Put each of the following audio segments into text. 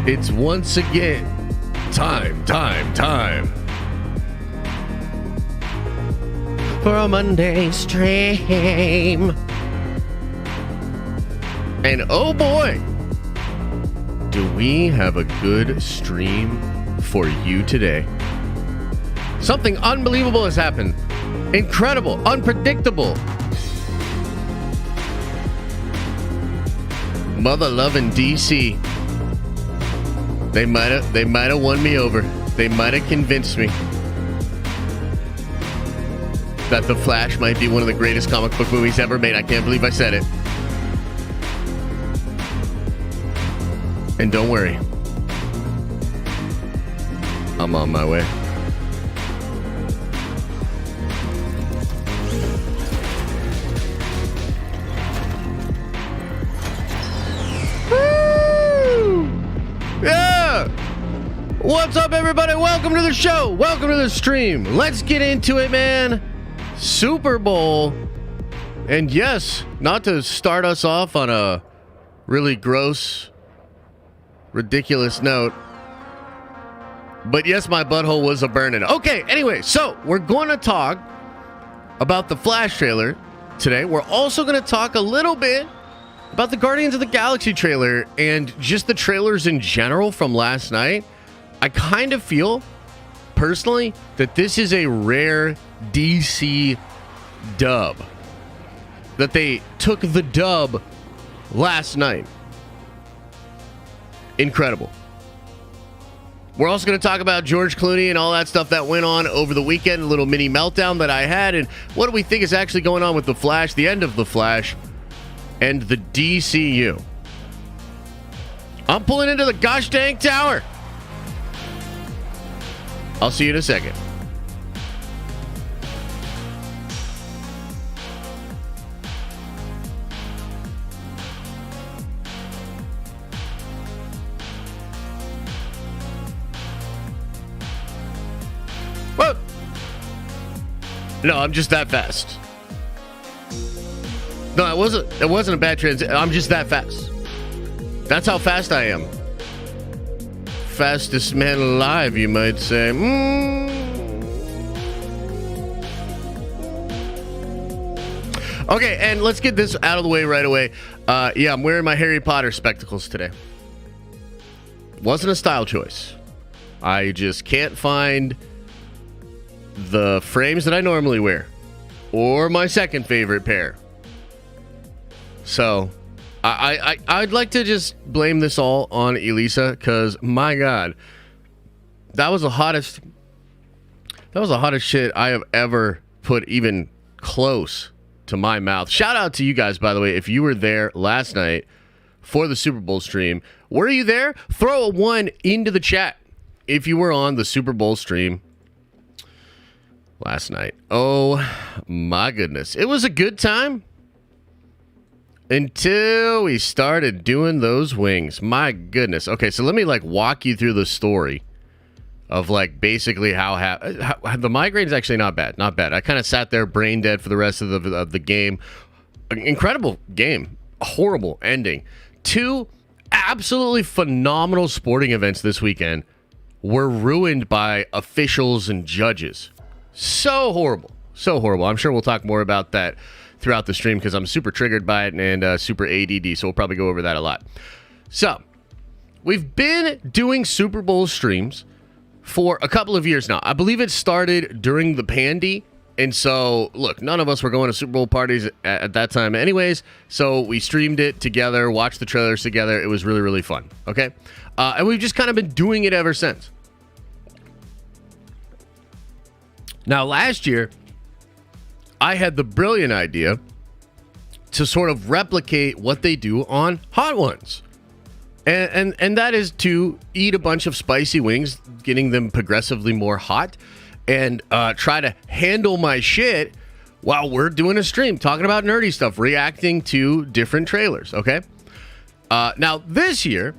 It's once again time for a Monday stream. And oh boy, do we have a good stream for you today. Something unbelievable has happened. Incredible, unpredictable. Mother-loving DC. They might have won me over. They might have convinced me that The Flash might be one of the greatest comic book movies ever made. I can't believe I said it. And don't worry, I'm on my way. Woo! Yeah! What's up, everybody? Welcome to the show. Welcome to the stream. Let's get into it, man. Super Bowl. And yes, not to start us off on a really gross, ridiculous note, but yes, my butthole was a burning. Okay, anyway, so we're going to talk about the Flash trailer today. We're also going to talk a little bit about the Guardians of the Galaxy trailer and just the trailers in general from last night. I kind of feel, personally, that this is a rare DC dub. That they took the dub last night. Incredible. We're also going to talk about George Clooney and all that stuff that went on over the weekend, a little mini meltdown that I had, and what do we think is actually going on with The Flash, the end of The Flash, and the DCU. I'm pulling into the gosh dang tower. I'll see you in a second. Whoa. No, I'm just that fast. No, it wasn't a bad transition. I'm just that fast. That's how fast I am. Fastest man alive, you might say. Okay, and let's get this out of the way right away. Yeah, I'm wearing my Harry Potter spectacles today. Wasn't a style choice. I just can't find the frames that I normally wear, or my second favorite pair. So I'd like to just blame this all on Elisa, because my God, that was the hottest shit I have ever put even close to my mouth. Shout out to you guys, by the way, if you were there last night for the Super Bowl stream. Were you there? Throw a 1 into the chat if you were on the Super Bowl stream last night. Oh my goodness. It was a good time until we started doing those wings. My goodness. Okay, so let me walk you through the story of basically how the migraine's actually not bad. Not bad. I kind of sat there brain dead for the rest of the game. Incredible game. A horrible ending. 2 absolutely phenomenal sporting events this weekend were ruined by officials and judges. So horrible. So horrible. I'm sure we'll talk more about that throughout the stream because I'm super triggered by it and super ADD, so we'll probably go over that a lot. So, we've been doing Super Bowl streams for a couple of years now. I believe it started during the pandy, and so, look, none of us were going to Super Bowl parties at that time anyways, so we streamed it together, watched the trailers together. It was really, really fun, okay? And we've just kind of been doing it ever since. Now, last year, I had the brilliant idea to sort of replicate what they do on Hot Ones. And that is to eat a bunch of spicy wings, getting them progressively more hot, and try to handle my shit while we're doing a stream, talking about nerdy stuff, reacting to different trailers, okay? Now, this year,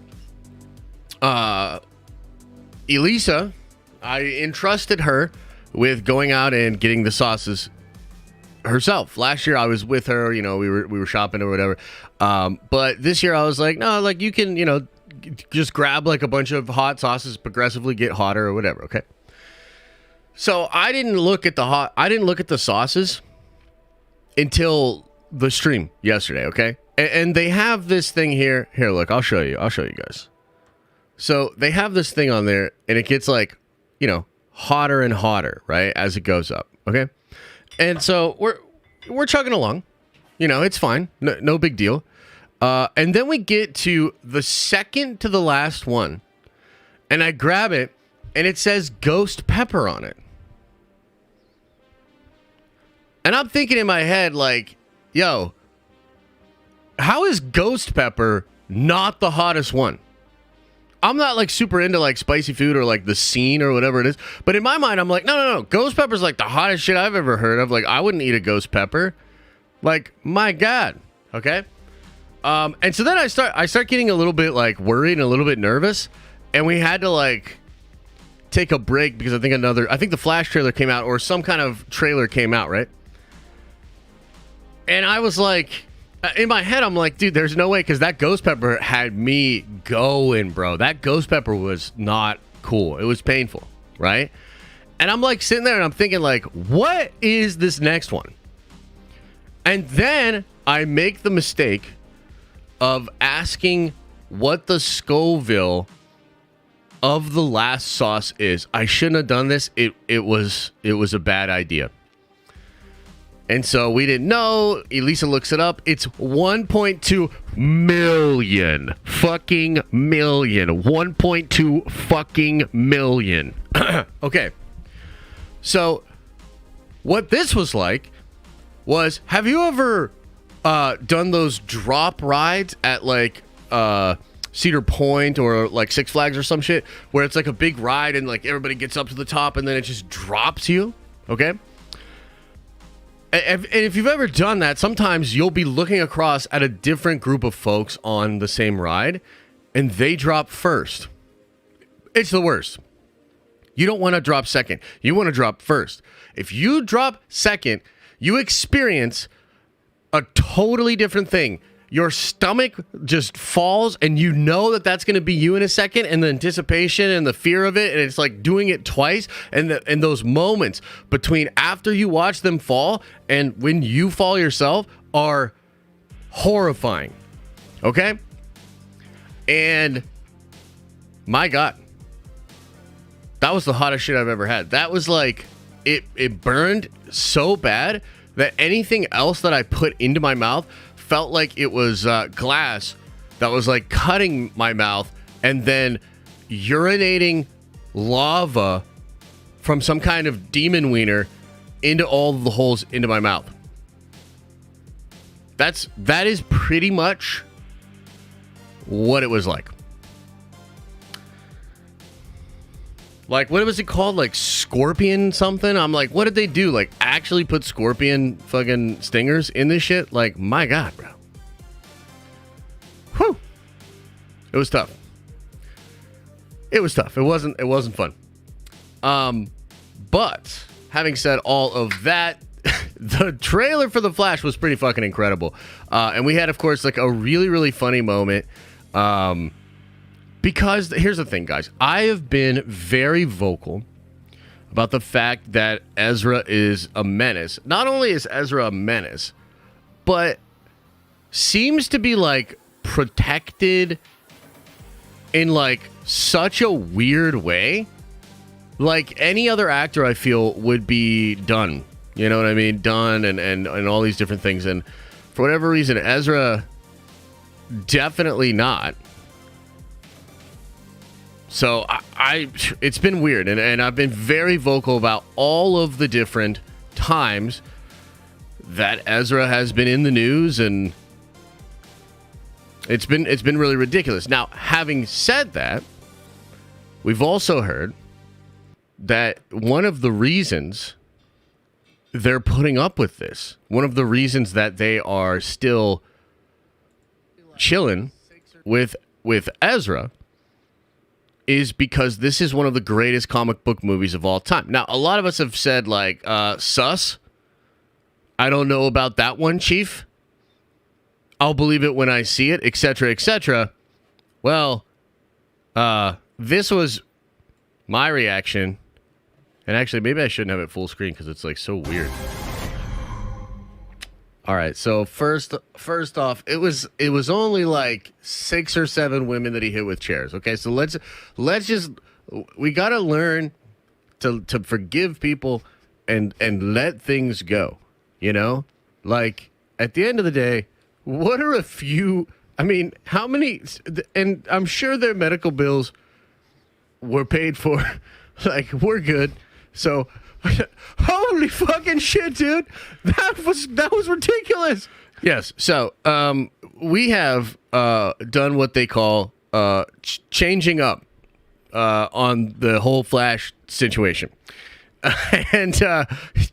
Elisa, I entrusted her with going out and getting the sauces herself. Last year I was with her, we were shopping or whatever. But this year I was like, no, you can, just grab like a bunch of hot sauces, progressively get hotter or whatever. Okay. So I didn't look at the sauces until the stream yesterday. Okay. And they have this thing here. Here, look, I'll show you guys. So they have this thing on there and it gets like, hotter and hotter, right? As it goes up. Okay. And so we're chugging along, it's fine. No big deal. And then we get to the second to the last one and I grab it and it says ghost pepper on it. And I'm thinking in my head, like, yo, how is ghost pepper not the hottest one? I'm not like super into like spicy food or like the scene or whatever it is. But in my mind, I'm like, no. Ghost pepper's like the hottest shit I've ever heard of. Like, I wouldn't eat a ghost pepper. Like, my God. Okay. And so then I start getting a little bit like worried and a little bit nervous. And we had to like take a break because I think the Flash trailer came out or some kind of trailer came out, right? And I was like, in my head, I'm like, dude, there's no way, because that ghost pepper had me going, bro. That ghost pepper was not cool. It was painful, right? And I'm like sitting there and I'm thinking like, what is this next one? And then I make the mistake of asking what the Scoville of the last sauce is. I shouldn't have done this. It was a bad idea. And so we didn't know. Elisa looks it up. It's 1.2 million. Fucking million. 1.2 fucking million. Okay. So what this was like was, have you ever done those drop rides at like Cedar Point or like Six Flags or some shit, where it's like a big ride and like everybody gets up to the top and then it just drops you? Okay. And if you've ever done that, sometimes you'll be looking across at a different group of folks on the same ride, and they drop first. It's the worst. You don't want to drop second. You want to drop first. If you drop second, you experience a totally different thing. Your stomach just falls, and you know that that's going to be you in a second, and the anticipation and the fear of it, and it's like doing it twice, and those moments between after you watch them fall and when you fall yourself are horrifying. Okay? And my God, that was the hottest shit I've ever had. That was like, it burned so bad that anything else that I put into my mouth felt like it was glass that was like cutting my mouth and then urinating lava from some kind of demon wiener into all of the holes into my mouth. That is pretty much what it was like. Like, what was it called? Like scorpion something? I'm like, what did they do? Like, actually put scorpion fucking stingers in this shit? Like, my God, bro. Whew. It was tough. It was tough. It wasn't fun. But having said all of that, the trailer for The Flash was pretty fucking incredible. And we had, of course, like a really, really funny moment. Because here's the thing, guys. I have been very vocal about the fact that Ezra is a menace. Not only is Ezra a menace, but seems to be like protected in like such a weird way. Like any other actor, I feel, would be done. You know what I mean? Done and all these different things. And for whatever reason, Ezra, definitely not. So it's been weird, and I've been very vocal about all of the different times that Ezra has been in the news, and it's been really ridiculous. Now, having said that, we've also heard that one of the reasons they're putting up with this, one of the reasons that they are still chilling with Ezra, is because this is one of the greatest comic book movies of all time. Now, a lot of us have said, like, sus. I don't know about that one, Chief. I'll believe it when I see it, etc., etc. Well, This was my reaction. And actually, maybe I shouldn't have it full screen because it's like so weird. All right, so first off, it was only like 6 or 7 women that he hit with chairs. Okay, so let's just we gotta learn to forgive people and let things go. You know, like at the end of the day, what are a few? I mean, how many? And I'm sure their medical bills were paid for. Like, we're good. So, holy fucking shit, dude! That was ridiculous. Yes. So, we have done what they call changing up on the whole Flash situation, and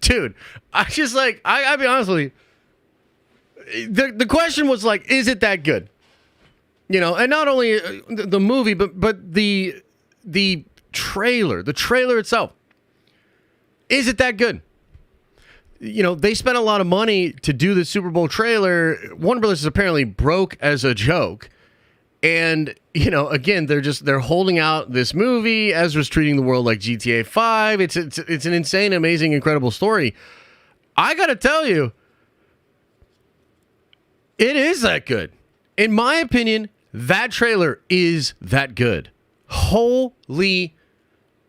dude, I just like I'll be honest with you. The question was like, is it that good? You know, and not only the movie, but the trailer itself. Is it that good? You know, they spent a lot of money to do the Super Bowl trailer. Warner Brothers is apparently broke as a joke. And, you know, again, they're holding out this movie. Ezra's treating the world like GTA 5. It's an insane, amazing, incredible story. I got to tell you, it is that good. In my opinion, that trailer is that good. Holy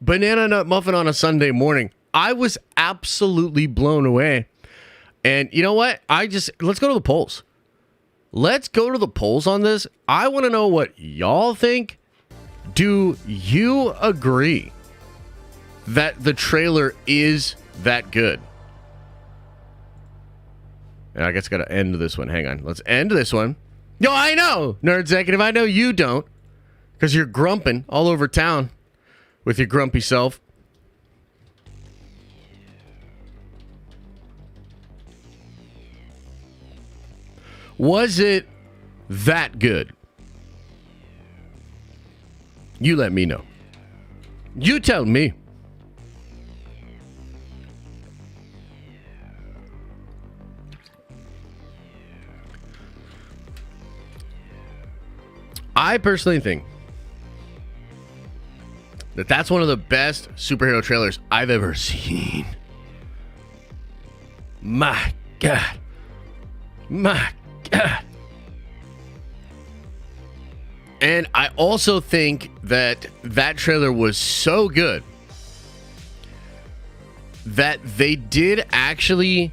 banana nut muffin on a Sunday morning. I was absolutely blown away. And you know what? Let's go to the polls. Let's go to the polls on this. I want to know what y'all think. Do you agree that the trailer is that good? And I guess I got to end this one. Hang on. Let's end this one. Yo, I know, Nerd Executive. I know you don't. Because you're grumping all over town with your grumpy self. Was it that good? You let me know. You tell me. I personally think that that's one of the best superhero trailers I've ever seen. My God. My God. And I also think that that trailer was so good that they did actually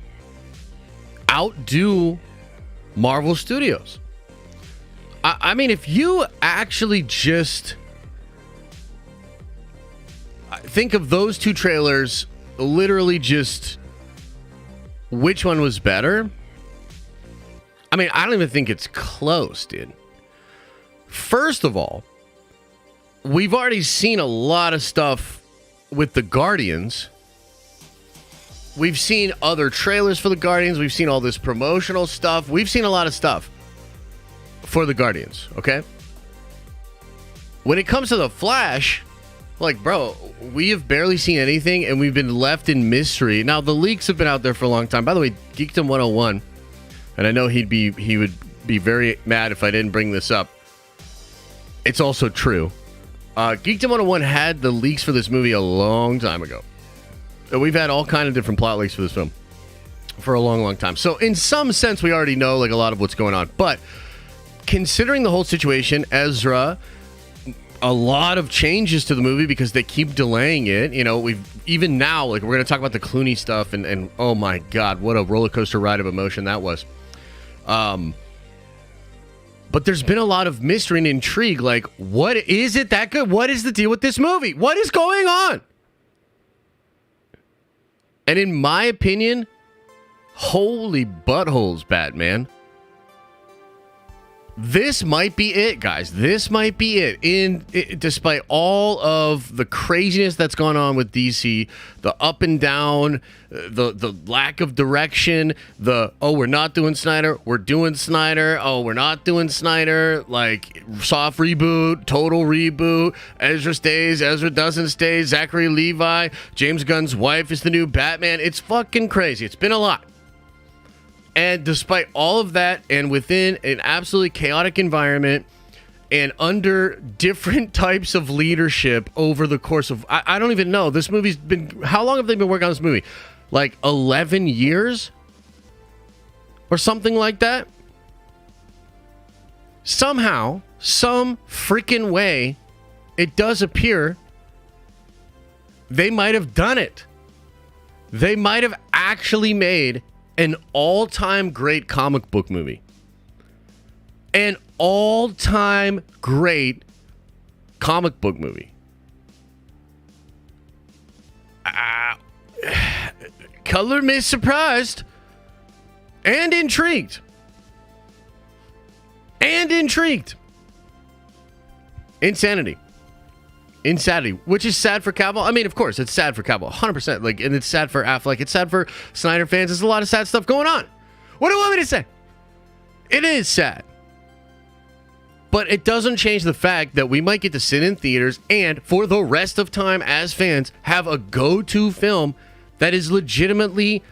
outdo Marvel Studios. I mean, if you actually just think of those two trailers, literally just which one was better. I mean, I don't even think it's close, dude. First of all, we've already seen a lot of stuff with the Guardians. We've seen other trailers for the Guardians. We've seen all this promotional stuff. We've seen a lot of stuff for the Guardians, okay? When it comes to the Flash, like, bro, we have barely seen anything, and we've been left in mystery. Now, the leaks have been out there for a long time. By the way, Geekdom 101, and I know he would be very mad if I didn't bring this up. It's also true. Geekdom 101 had the leaks for this movie a long time ago. And we've had all kind of different plot leaks for this film for a long, long time. So in some sense, we already know like a lot of what's going on. But considering the whole situation, Ezra, a lot of changes to the movie because they keep delaying it. You know, we've even now, like, we're going to talk about the Clooney stuff, and oh my God, what a roller coaster ride of emotion that was. But there's been a lot of mystery and intrigue. Like, what is it that good? What is the deal with this movie? What is going on? And in my opinion, holy buttholes, Batman. This might be it, guys. This might be it. Despite all of the craziness that's gone on with DC, the up and down, the lack of direction, we're not doing Snyder, we're doing Snyder, we're not doing Snyder, like soft reboot, total reboot, Ezra stays, Ezra doesn't stay, Zachary Levi, James Gunn's wife is the new Batman. It's fucking crazy. It's been a lot. And despite all of that, and within an absolutely chaotic environment, and under different types of leadership over the course of, I don't even know. This movie's been, how long have they been working on this movie? Like 11 years? Or something like that? Somehow, some freaking way, it does appear they might have done it. They might have actually made an all-time great comic book movie. An all-time great comic book movie. Color me surprised and intrigued. Insanity, which is sad for Cavill. I mean, of course, it's sad for Cavill, 100%. Like, and it's sad for Affleck. It's sad for Snyder fans. There's a lot of sad stuff going on. What do you want me to say? It is sad. But it doesn't change the fact that we might get to sit in theaters and, for the rest of time as fans, have a go-to film that is legitimately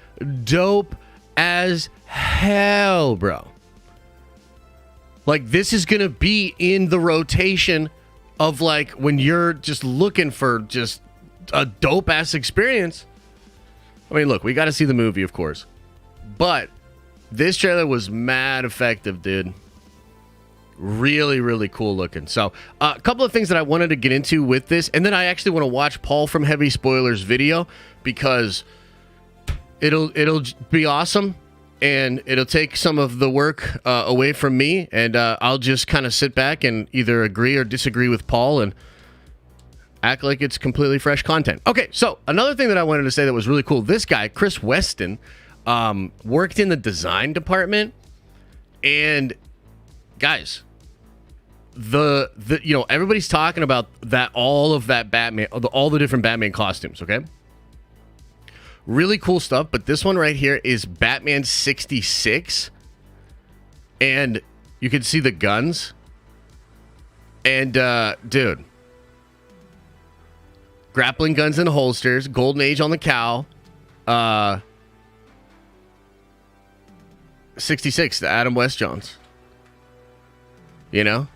dope as hell, bro. Like, this is going to be in the rotation of, like, when you're just looking for just a dope-ass experience. I mean, look, we got to see the movie, of course. But this trailer was mad effective, dude. Really, really cool looking. So, a couple of things that I wanted to get into with this, and then I actually want to watch Paul from Heavy Spoilers video because it'll be awesome, and it'll take some of the work away from me, and I'll just kind of sit back and either agree or disagree with Paul and act like it's completely fresh content. Okay, so another thing that I wanted to say that was really cool. This guy, Chris Weston, worked in the design department, and guys, the you know, everybody's talking about that, all of that Batman, all the different Batman costumes, okay? Really cool stuff, but this one right here is Batman 66, and you can see the guns, and dude, grappling guns in the holsters, Golden Age on the cowl, 66, the Adam West Johns. You know?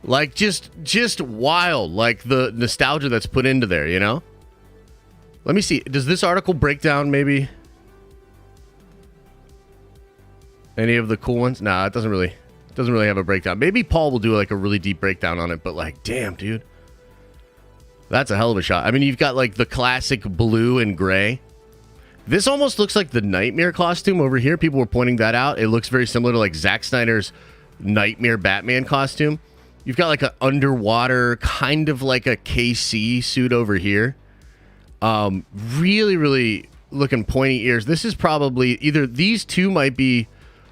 Like, just wild, like the nostalgia that's put into there, you know? Let me see. Does this article break down maybe any of the cool ones? Nah, it doesn't really have a breakdown. Maybe Paul will do like a really deep breakdown on it, but like, damn, dude. That's a hell of a shot. I mean, you've got like the classic blue and gray. This almost looks like the Nightmare costume over here. People were pointing that out. It looks very similar to like Zack Snyder's Nightmare Batman costume. You've got like an underwater, kind of like a KC suit over here. Really, really looking pointy ears. This is probably either these two might be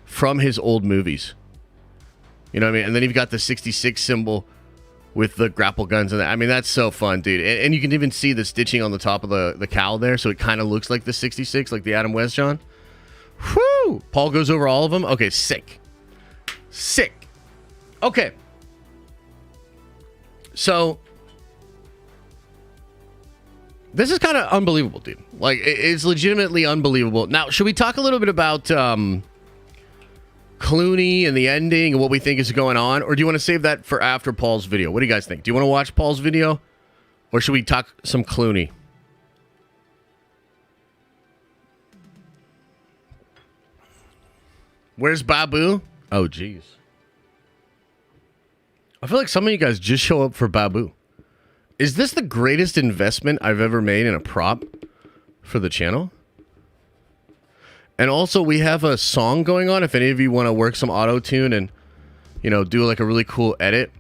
from his old movies. You know what I mean? And then you've got the 66 symbol with the grapple guns and that. I mean, that's so fun, dude. And you can even see the stitching on the top of the cowl there, so it kind of looks like the 66, like the Adam West John. Whew! Paul goes over all of them. Okay, sick. Okay. So this is kind of unbelievable, dude. Like, it's legitimately unbelievable. Now, should we talk a little bit about Clooney and the ending and what we think is going on? Or do you want to save that for after Paul's video? What do you guys think? Do you want to watch Paul's video? Or should we talk some Clooney? Where's Babu? Oh, jeez. I feel like some of you guys just show up for Babu. Is this the greatest investment I've ever made in a prop for the channel? And also, we have a song going on. If any of you want to work some auto-tune and, you know, do like a really cool edit.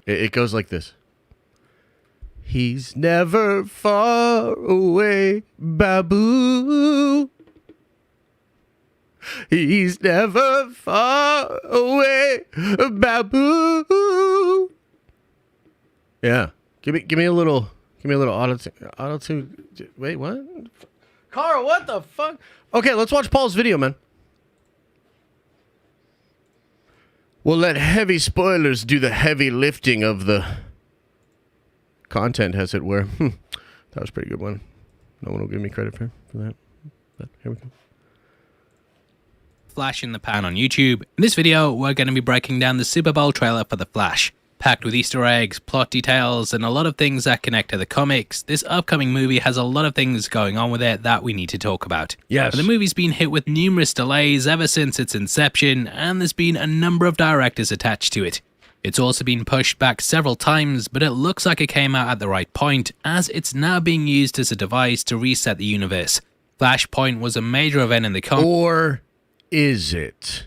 It goes like this. He's never far away, Babu. He's never far away, Babu. Yeah, give me a little auto-tune. Wait, what? Carl, what the fuck? Okay, let's watch Paul's video, man. We'll let heavy spoilers do the heavy lifting of the content, as it were. That was a pretty good one. No one will give me credit for that. But here we go. flash in the pan on YouTube. In this video, we're going to be breaking down the Super Bowl trailer for The Flash. Packed with Easter eggs, plot details, and a lot of things that connect to the comics, this upcoming movie has a lot of things going on with it that we need to talk about. Yes. But the movie's been hit with numerous delays ever since its inception, and there's been a number of directors attached to it. It's also been pushed back several times, but it looks like it came out at the right point, as it's now being used as a device to reset the universe. Flashpoint was a major event in the comics. Or is it?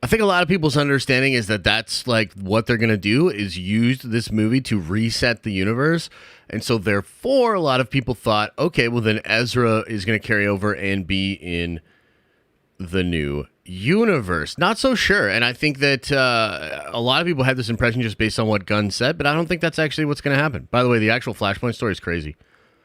I think a lot of people's understanding is that that's like what they're going to do is use this movie to reset the universe. And so therefore, a lot of people thought, okay, well then Ezra is going to carry over and be in the new universe. Not so sure. And I think that a lot of people had this impression just based on what Gunn said, but I don't think that's actually what's going to happen. By the way, the actual Flashpoint story is crazy.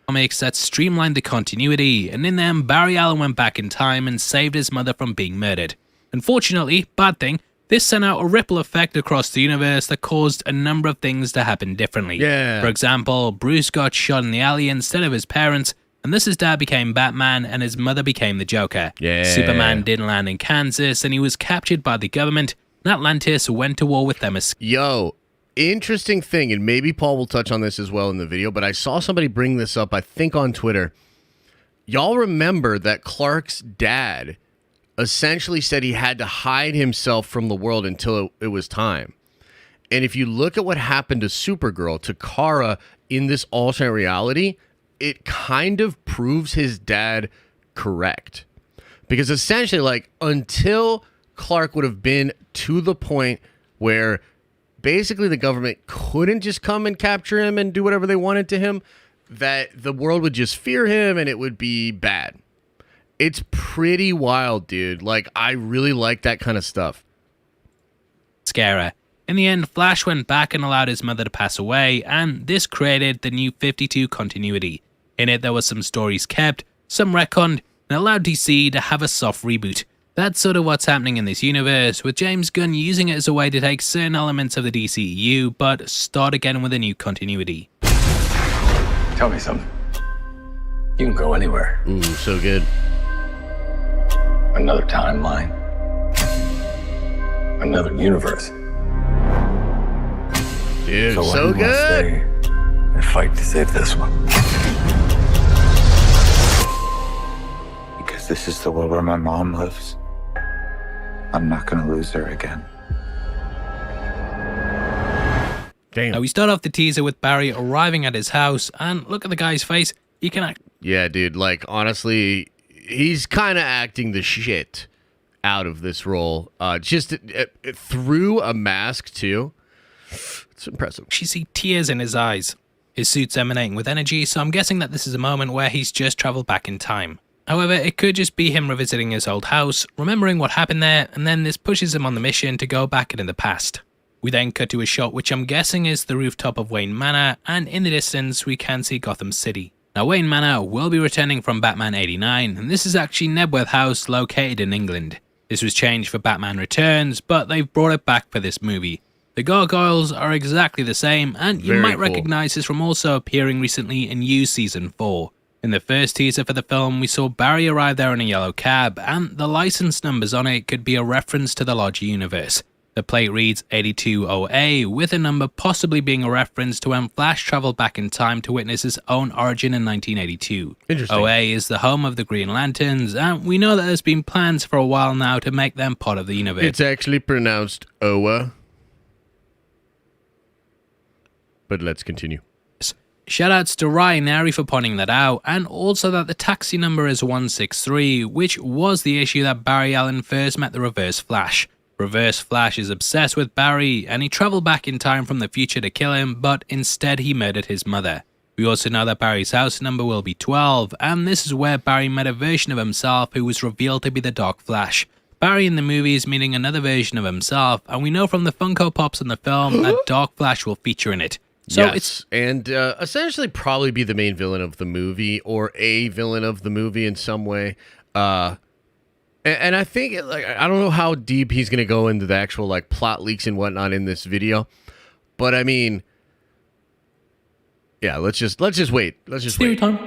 Comics that streamlined the continuity, and in them, Barry Allen went back in time and saved his mother from being murdered. Unfortunately, bad thing, this sent out a ripple effect across the universe that caused a number of things to happen differently. Yeah. For example, Bruce got shot in the alley instead of his parents, and thus his dad became Batman and his mother became the Joker. Yeah. Superman didn't land in Kansas and he was captured by the government, and Atlantis went to war with them as... Yo, interesting thing, and maybe Paul will touch on this as well in the video, but I saw somebody bring this up, I think on Twitter. Y'all remember that Clark's dad essentially said he had to hide himself from the world until it was time. And if you look at what happened to Supergirl, to Kara in this alternate reality, it kind of proves his dad correct. Because essentially, like, until Clark would have been to the point where basically the government couldn't just come and capture him and do whatever they wanted to him, that the world would just fear him and it would be bad. It's pretty wild, dude. Like, I really like that kind of stuff. Scarer. In the end, Flash went back and allowed his mother to pass away, and this created the new 52 continuity. In it, there were some stories kept, some retconned, and allowed DC to have a soft reboot. That's sort of what's happening in this universe, with James Gunn using it as a way to take certain elements of the DCEU, but start again with a new continuity. Tell me something. You can go anywhere. Ooh, so good. Another timeline. Another universe. Dude, So, so why do you wanna good. stay and fight to save this one. Because this is the world where my mom lives. I'm not gonna lose her again. Damn. Now we start off the teaser with Barry arriving at his house, and look at the guy's face. He can act. Yeah, dude, like, honestly, he's kind of acting the shit out of this role. Just through a mask, too. It's impressive. You see tears in his eyes. His suit's emanating with energy, so I'm guessing that this is a moment where he's just traveled back in time. However, it could just be him revisiting his old house, remembering what happened there, and then this pushes him on the mission to go back into the past. We then cut to a shot which I'm guessing is the rooftop of Wayne Manor, and in the distance we can see Gotham City. Now Wayne Manor will be returning from Batman 89, and this is actually Nebworth House located in England. This was changed for Batman Returns, but they've brought it back for this movie. The gargoyles are exactly the same, and you Very might cool. recognize this from also appearing recently in You Season 4. In the first teaser for the film, we saw Barry arrive there in a yellow cab, and the license numbers on it could be a reference to the larger universe. The plate reads 82OA, with a number possibly being a reference to when Flash traveled back in time to witness his own origin in 1982. Interesting. OA is the home of the Green Lanterns, and we know that there's been plans for a while now to make them part of the universe. It's actually pronounced Oa. But let's continue. Shoutouts to Ryan Airy for pointing that out, and also that the taxi number is 163, which was the issue that Barry Allen first met the Reverse Flash. Reverse Flash is obsessed with Barry, and he travelled back in time from the future to kill him, but instead he murdered his mother. We also know that Barry's house number will be 12, and this is where Barry met a version of himself who was revealed to be the Dark Flash. Barry in the movie is meeting another version of himself, and we know from the Funko Pops in the film that Dark Flash will feature in it. So yes, it's and essentially probably be the main villain of the movie or a villain of the movie in some way. And I think like I don't know how deep he's gonna go into the actual like plot leaks and whatnot in this video, but I mean, yeah, let's just wait. Let's just theory wait. time.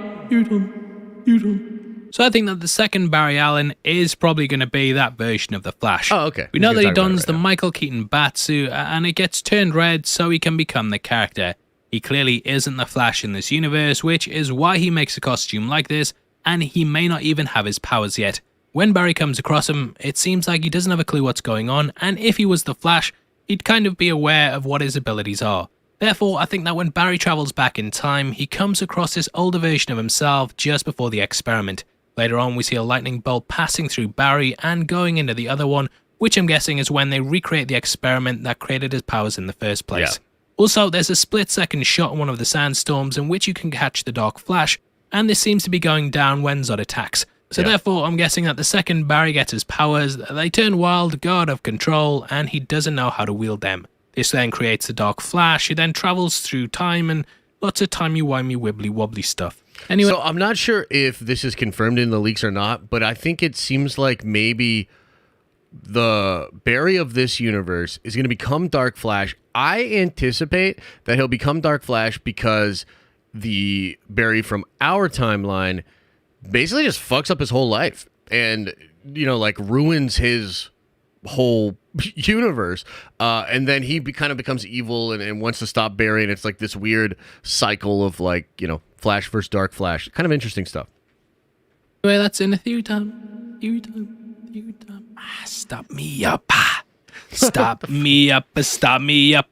So I think that the second Barry Allen is probably going to be that version of the Flash. Oh, okay. We know that he dons the Michael Keaton Batsuit, and it gets turned red so he can become the character. He clearly isn't the Flash in this universe, which is why he makes a costume like this, and he may not even have his powers yet. When Barry comes across him, it seems like he doesn't have a clue what's going on, and if he was the Flash, he'd kind of be aware of what his abilities are. Therefore, I think that when Barry travels back in time, he comes across this older version of himself just before the experiment. Later on, we see a lightning bolt passing through Barry and going into the other one, which I'm guessing is when they recreate the experiment that created his powers in the first place. Yeah. Also, there's a split-second shot on one of the sandstorms in which you can catch the Dark Flash, and this seems to be going down when Zod attacks. So therefore, I'm guessing that the second Barry gets his powers, they turn wild, go out of control, and he doesn't know how to wield them. This then creates the Dark Flash, who then travels through time and lots of timey-wimey wibbly-wobbly stuff. Anyway, so I'm not sure if this is confirmed in the leaks or not, but I think it seems like maybe the Barry of this universe is going to become Dark Flash. I anticipate that he'll become Dark Flash because the Barry from our timeline basically just fucks up his whole life and, like ruins his whole universe, and then he kind of becomes evil and wants to stop Barry, and it's like this weird cycle of Flash versus Dark Flash. Kind of interesting stuff. Anyway, that's in a few time. Stop me up. Stop me up,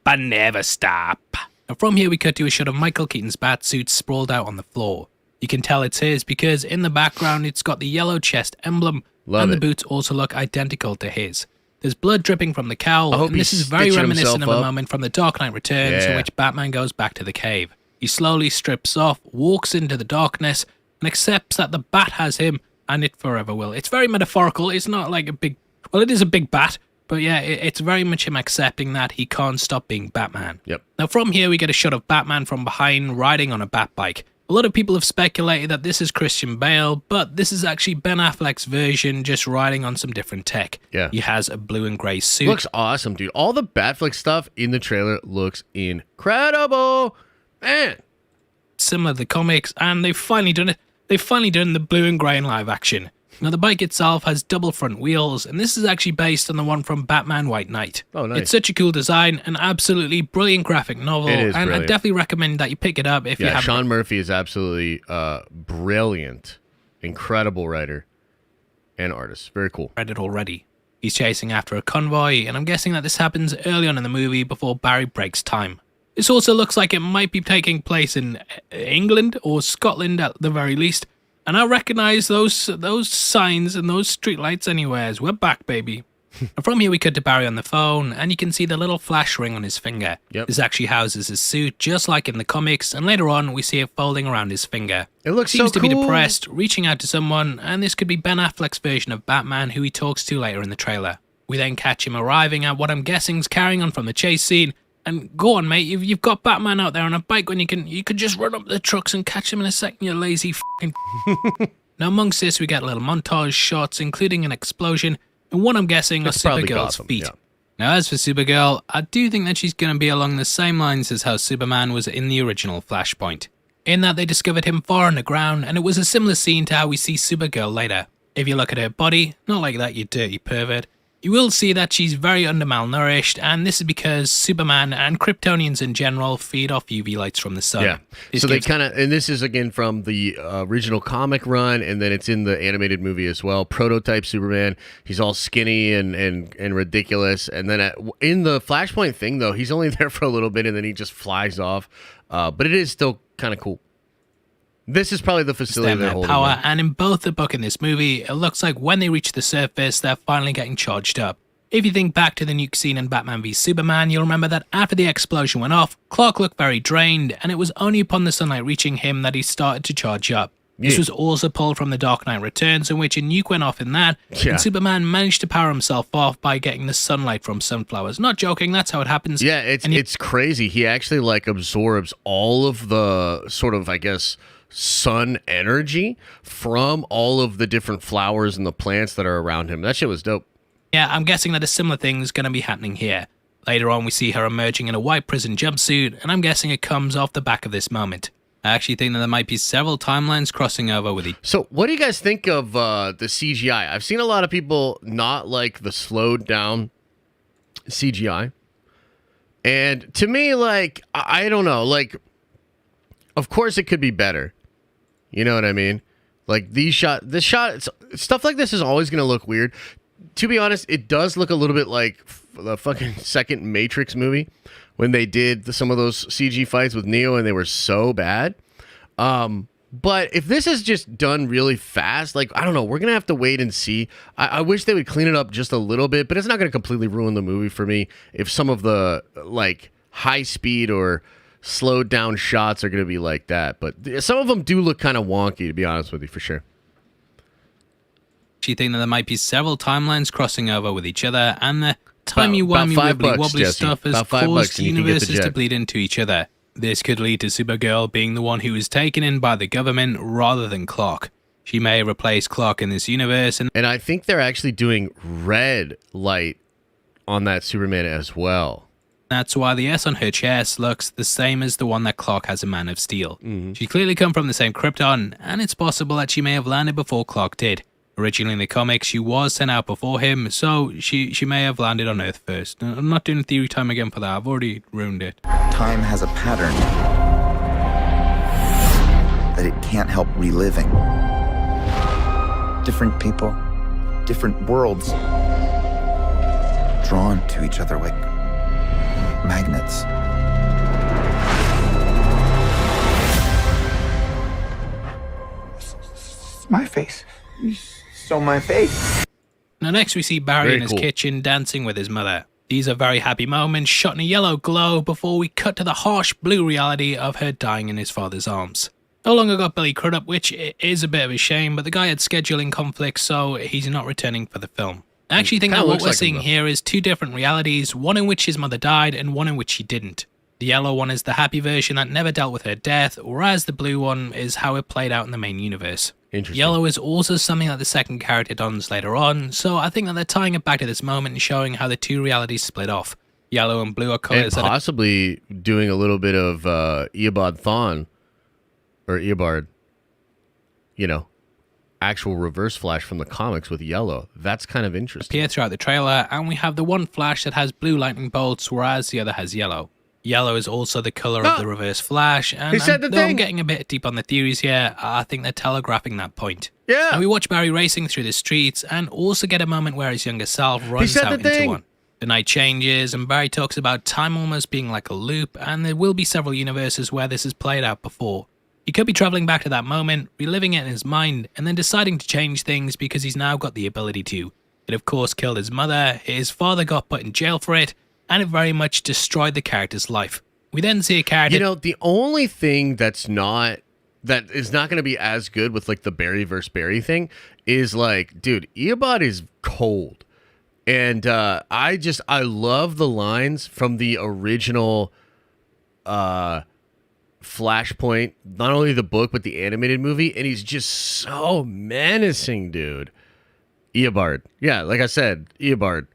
I never stop. Now from here we cut to a shot of Michael Keaton's Batsuit sprawled out on the floor. You can tell it's his because in the background it's got the yellow chest emblem, and the boots also look identical to his. There's blood dripping from the cowl, and this is very reminiscent of a moment from The Dark Knight Returns in which Batman goes back to the cave. He slowly strips off, walks into the darkness, and accepts that the bat has him, and it forever will. It's very metaphorical. It's not like a big... Well, it is a big bat, but yeah, it's very much him accepting that he can't stop being Batman. Yep. Now from here we get a shot of Batman from behind riding on a bat bike. A lot of people have speculated that this is Christian Bale, but this is actually Ben Affleck's version, just riding on some different tech. Yeah. He has a blue and grey suit. Looks awesome, dude. All the Batfleck stuff in the trailer looks incredible. Man. Similar to the comics, and they've finally done it. They've finally done the blue and grey in live action. Now, the bike itself has double front wheels, and this is actually based on the one from Batman White Knight. Oh, nice. It's such a cool design, an absolutely brilliant graphic novel, It is and brilliant. I definitely recommend that you pick it up if you haven't. Sean Murphy is absolutely brilliant, incredible writer and artist. Very cool. Read it already. He's chasing after a convoy, and I'm guessing that this happens early on in the movie before Barry breaks time. This also looks like it might be taking place in England or Scotland at the very least. And I recognize those signs and those streetlights anywheres. We're back, baby. And from here we cut to Barry on the phone, and you can see the little flash ring on his finger. Yep. This actually houses his suit, just like in the comics, and later on we see it folding around his finger. It looks Seems so to be cool. depressed, reaching out to someone, and this could be Ben Affleck's version of Batman, who he talks to later in the trailer. We then catch him arriving at what I'm guessing is carrying on from the chase scene. And go on, mate, you've got Batman out there on a bike when you could just run up the trucks and catch him in a second, you lazy f***ing... Now, amongst this, we get little montage shots, including an explosion, and what I'm guessing are Supergirl's feet. Yeah. Now, as for Supergirl, I do think that she's going to be along the same lines as how Superman was in the original Flashpoint, in that they discovered him far underground, and it was a similar scene to how we see Supergirl later. If you look at her body, not like that, you dirty pervert, you will see that she's very malnourished, and this is because Superman and Kryptonians in general feed off UV lights from the sun. Yeah. So they kind of, and this is again from the original comic run, and then it's in the animated movie as well. Prototype Superman. He's all skinny and ridiculous, and then in the Flashpoint thing though, he's only there for a little bit, and then he just flies off. But it is still kind of cool. This is probably the facility they're holding. Power, and in both the book and this movie, it looks like when they reach the surface, they're finally getting charged up. If you think back to the nuke scene in Batman v Superman, you'll remember that after the explosion went off, Clark looked very drained, and it was only upon the sunlight reaching him that he started to charge up. This was also pulled from The Dark Knight Returns, in which a nuke went off in that, and Superman managed to power himself off by getting the sunlight from sunflowers. Not joking, that's how it happens. Yeah, it's crazy. He actually like absorbs all of the sort of, I guess, sun energy from all of the different flowers and the plants that are around him. That shit was dope. Yeah, I'm guessing that a similar thing is going to be happening here. Later on, we see her emerging in a white prison jumpsuit, and I'm guessing it comes off the back of this moment. I actually think that there might be several timelines crossing over with each. So, what do you guys think of the CGI? I've seen a lot of people not like the slowed down CGI. And to me, like, I don't know, like, of course it could be better. You know what I mean? Like, stuff like this is always going to look weird. To be honest, it does look a little bit like the fucking second Matrix movie when they did some of those CG fights with Neo and they were so bad. But if this is just done really fast, like, I don't know, we're going to have to wait and see. I wish they would clean it up just a little bit, but it's not going to completely ruin the movie for me if some of the, like, high speed or slowed down shots are going to be like that. But some of them do look kind of wonky, to be honest with you, for sure. She think that there might be several timelines crossing over with each other, and the timey-wimey wibbly-wobbly stuff has caused universes to bleed into each other. This could lead to Supergirl being the one who is taken in by the government rather than Clark. She may replace Clark in this universe, and I think they're actually doing red light on that Superman as well. That's why the S on her chest looks the same as the one that Clark has in Man of Steel. She clearly come from the same Krypton, and it's possible that she may have landed before Clark did. Originally in the comics, she was sent out before him, so she may have landed on Earth first. I'm not doing theory time again for that, I've already ruined it. Time has a pattern that it can't help reliving. Different people, different worlds, drawn to each other like magnets. It's my face. So my face. Now next we see Barry Very in his cool. kitchen dancing with his mother. These are very happy moments shot in a yellow glow before we cut to the harsh blue reality of her dying in his father's arms. No longer got Billy Crudup, which is a bit of a shame, but the guy had scheduling conflicts, so he's not returning for the film. I actually think that what we're seeing here is two different realities, one in which his mother died and one in which she didn't. The yellow one is the happy version that never dealt with her death, whereas the blue one is how it played out in the main universe. Interesting. Yellow is also something that the second character dons later on, so I think that they're tying it back to this moment and showing how the two realities split off. Yellow and blue are colors And possibly doing a little bit of Eobard Thawne, or Eobard, you know, actual reverse Flash from the comics with yellow. That's kind of interesting. appear throughout the trailer, and we have the one Flash that has blue lightning bolts, whereas the other has yellow. Yellow is also the color of the reverse Flash, and though I'm getting a bit deep on the theories here, I think they're telegraphing that point. Yeah. And we watch Barry racing through the streets, and also get a moment where his younger self runs out into one. The night changes, and Barry talks about time almost being like a loop, and there will be several universes where this has played out before. He could be traveling back to that moment, reliving it in his mind, and then deciding to change things because he's now got the ability to. It of course killed his mother, his father got put in jail for it, and it very much destroyed the character's life. We then see a character... You know, the only thing that is not going to be as good with, like, the Barry versus Barry thing is, like, dude, Eobard is cold. And I love the lines from the original Flashpoint, not only the book, but the animated movie, and he's just so menacing, dude. Eobard. Yeah, like I said, Eobard.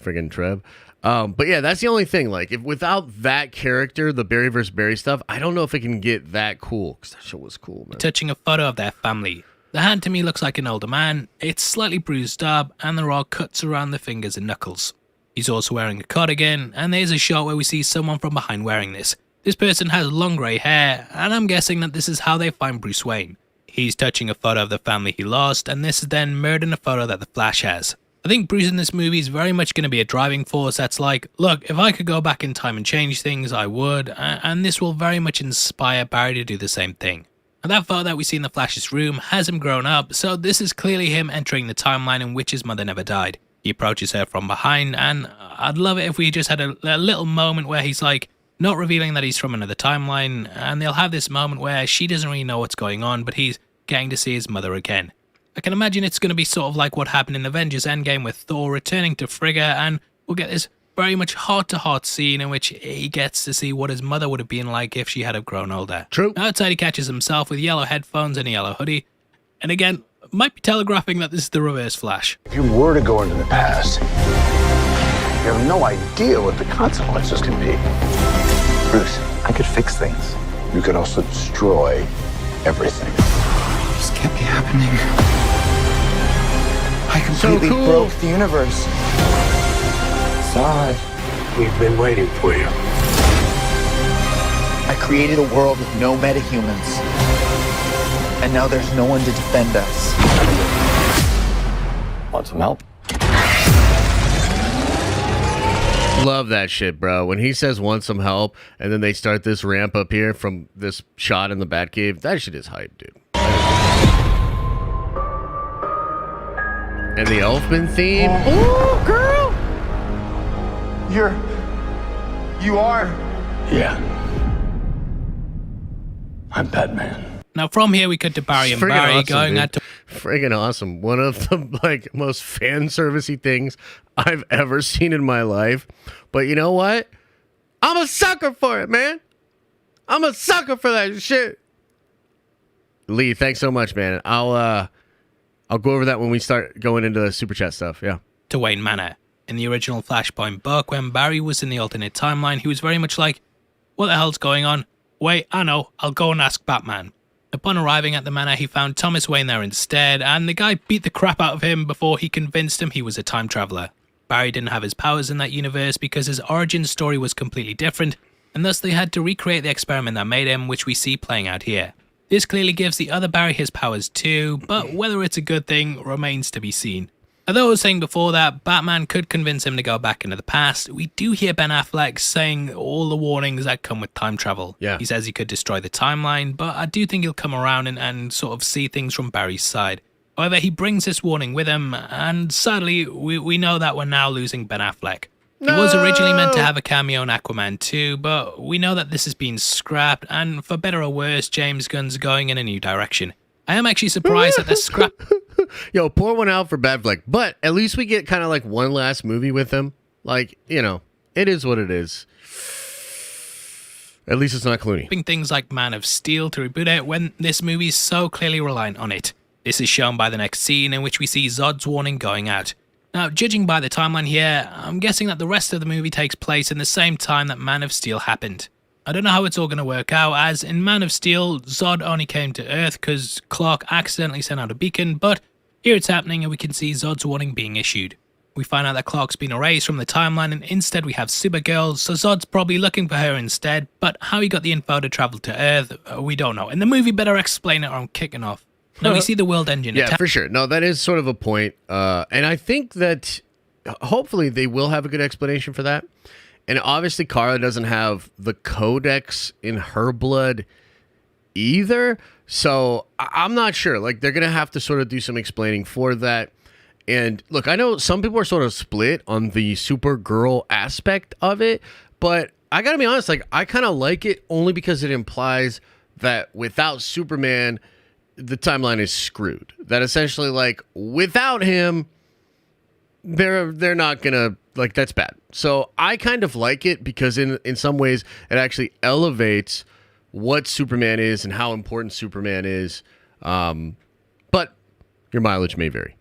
Friggin' Trev. But yeah, that's the only thing. Like, if without that character, the Barry vs. Barry stuff, I don't know if it can get that cool. Because that shit was cool, man. Touching a photo of their family. The hand to me looks like an older man. It's slightly bruised up, and there are cuts around the fingers and knuckles. He's also wearing a cardigan, and there's a shot where we see someone from behind wearing this. This person has long grey hair, and I'm guessing that this is how they find Bruce Wayne. He's touching a photo of the family he lost, and this is then mirrored in a photo that the Flash has. I think Bruce in this movie is very much going to be a driving force that's like, look, if I could go back in time and change things, I would, and this will very much inspire Barry to do the same thing. And that photo that we see in the Flash's room has him grown up, so this is clearly him entering the timeline in which his mother never died. He approaches her from behind, and I'd love it if we just had a little moment where he's like, not revealing that he's from another timeline, and they'll have this moment where she doesn't really know what's going on, but he's getting to see his mother again. I can imagine it's going to be sort of like what happened in Avengers Endgame with Thor returning to Frigga, and we'll get this very much heart-to-heart scene in which he gets to see what his mother would have been like if she had have grown older. True. Outside he catches himself with yellow headphones and a yellow hoodie, and again, might be telegraphing that this is the reverse Flash. If you were to go into the past, you have no idea what the consequences can be. Bruce, I could fix things. you could also destroy everything. This can't be happening. I completely cool. broke the universe. Zod. We've been waiting for you. I created a world with no metahumans. And now there's no one to defend us. Want some help? Love that shit, bro. When he says want some help, and then they start this ramp up here from this shot in the Batcave, that shit is hype, dude. And the Elfman theme. Ooh, girl! You are? Yeah. I'm Batman. Now from here we cut to Barry and Friggin' Barry awesome, going dude. out to Friggin' awesome. One of the like most fan servicey things I've ever seen in my life. But you know what? I'm a sucker for it, man. I'm a sucker for that shit. Lee, thanks so much, man. I'll go over that when we start going into the super chat stuff. Yeah. Wayne Manor. In the original Flashpoint book, when Barry was in the alternate timeline, he was very much like, what the hell's going on? Wait, I know, I'll go and ask Batman. Upon arriving at the manor, he found Thomas Wayne there instead, and the guy beat the crap out of him before he convinced him he was a time traveler. Barry didn't have his powers in that universe because his origin story was completely different, and thus they had to recreate the experiment that made him, which we see playing out here. This clearly gives the other Barry his powers too, but whether it's a good thing remains to be seen. Although I was saying before that Batman could convince him to go back into the past, we do hear Ben Affleck saying all the warnings that come with time travel. Yeah. He says he could destroy the timeline, but I do think he'll come around and sort of see things from Barry's side. However, he brings this warning with him, and sadly, we know that we're now losing Ben Affleck. He was originally meant to have a cameo in Aquaman 2, but we know that this has been scrapped, and for better or worse, James Gunn's going in a new direction. I am actually surprised that the scrap... Yo, pour one out for Batfleck. But at least we get kind of like one last movie with him. Like, you know, it is what it is. At least it's not Clooney. Things like Man of Steel to reboot it when this movie is so clearly reliant on it. This is shown by the next scene in which we see Zod's warning going out. Now, judging by the timeline here, I'm guessing that the rest of the movie takes place in the same time that Man of Steel happened. I don't know how it's all going to work out, as in Man of Steel, Zod only came to Earth because Clark accidentally sent out a beacon, but here it's happening and we can see Zod's warning being issued. We find out that Clark's been erased from the timeline and instead we have Supergirl, so Zod's probably looking for her instead, but how he got the info to travel to Earth, we don't know. And the movie better explain it or I'm kicking off. Now we see the world engine Yeah, for sure. No, that is sort of a point. And I think that hopefully they will have a good explanation for that. And obviously Kara doesn't have the codex in her blood either. So I'm not sure. Like, they're going to have to sort of do some explaining for that. And look, I know some people are sort of split on the Supergirl aspect of it, but I got to be honest, like, I kind of like it only because it implies that without Superman, the timeline is screwed. That essentially, like, without him, they're not going to, like, that's bad. So I kind of like it because in some ways it actually elevates what Superman is and how important Superman is. But your mileage may vary.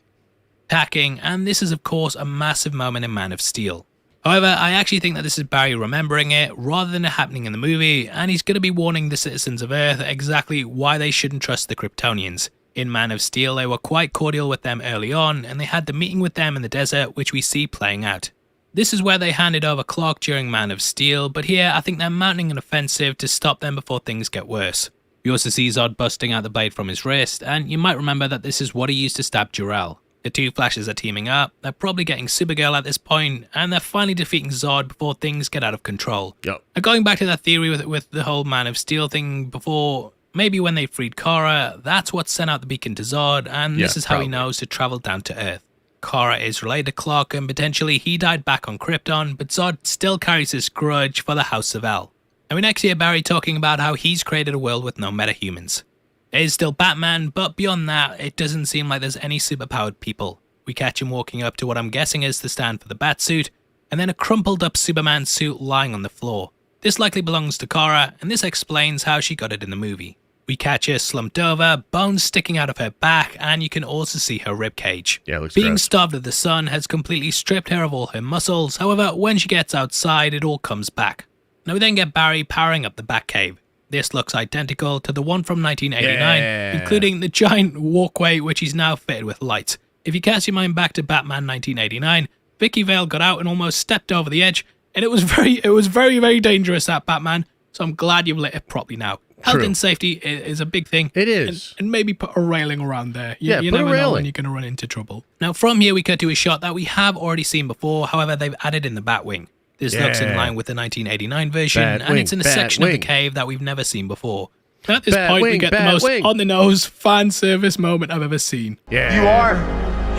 Attacking, and this is of course a massive moment in Man of Steel. However, I actually think that this is Barry remembering it rather than it happening in the movie, and he's going to be warning the citizens of Earth exactly why they shouldn't trust the Kryptonians. In Man of Steel, they were quite cordial with them early on, and they had the meeting with them in the desert, which we see playing out. This is where they handed over Clark during Man of Steel, but here I think they're mounting an offensive to stop them before things get worse. We also see Zod busting out the blade from his wrist, and you might remember that this is what he used to stab Jor-El. The two Flashes are teaming up, they're probably getting Supergirl at this point, and they're finally defeating Zod before things get out of control. Yep. Now going back to that theory with the whole Man of Steel thing before, maybe when they freed Kara, that's what sent out the beacon to Zod, and this is how he knows to travel down to Earth. Kara is related to Clark, and potentially he died back on Krypton, but Zod still carries his grudge for the House of El. And we next hear Barry talking about how he's created a world with no metahumans. There is still Batman, but beyond that, it doesn't seem like there's any superpowered people. We catch him walking up to what I'm guessing is the stand for the Batsuit, and then a crumpled up Superman suit lying on the floor. This likely belongs to Kara, and this explains how she got it in the movie. We catch her slumped over, bones sticking out of her back, and you can also see her ribcage. Yeah, it looks Being gross. starved of the sun has completely stripped her of all her muscles, however, when she gets outside, it all comes back. Now we then get Barry powering up the Batcave. This looks identical to the one from 1989, Yeah. including the giant walkway, which is now fitted with lights. If you cast your mind back to Batman 1989, Vicky Vale got out and almost stepped over the edge, and it was very, very dangerous, that Batman. So I'm glad you've lit it properly now. Health True. and safety is a big thing. It is. And maybe put a railing around there. Yeah, you put a never know railing. when you're going to run into trouble. Now, from here, we cut to a shot that we have already seen before. However, they've added in the Batwing. This looks in Yeah. line with the 1989 version, and Batwing, it's in a section of the Batwing. cave that we've never seen before. At this point, we Batwing, get the most Batwing. on-the-nose fan service moment I've ever seen. Yeah. You are?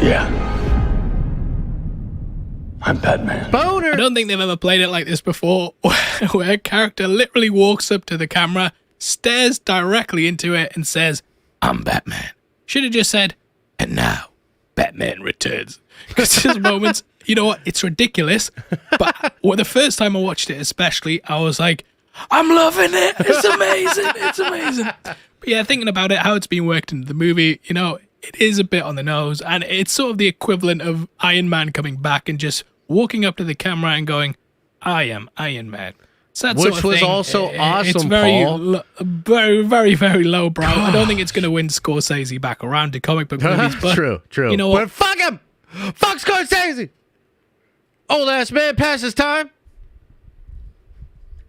Yeah. I'm Batman. Boner. I don't think they've ever played it like this before, where a character literally walks up to the camera, stares directly into it, and says, "I'm Batman." Should have just said, "And now, Batman returns." Because there's moments, you know what, it's ridiculous, but the first time I watched it especially, I was like, I'm loving it, it's amazing, it's amazing. But yeah, thinking about it, how it's been worked into the movie, you know, it is a bit on the nose, and it's sort of the equivalent of Iron Man coming back and just walking up to the camera and going, "I am Iron Man." So that Which sort of was thing, also it's awesome, very, Paul. very, very, very lowbrow. I don't think it's going to win Scorsese back around to comic book movies, but True. you know what? But fuck him. Fuck Scorsese. Old ass man past his time.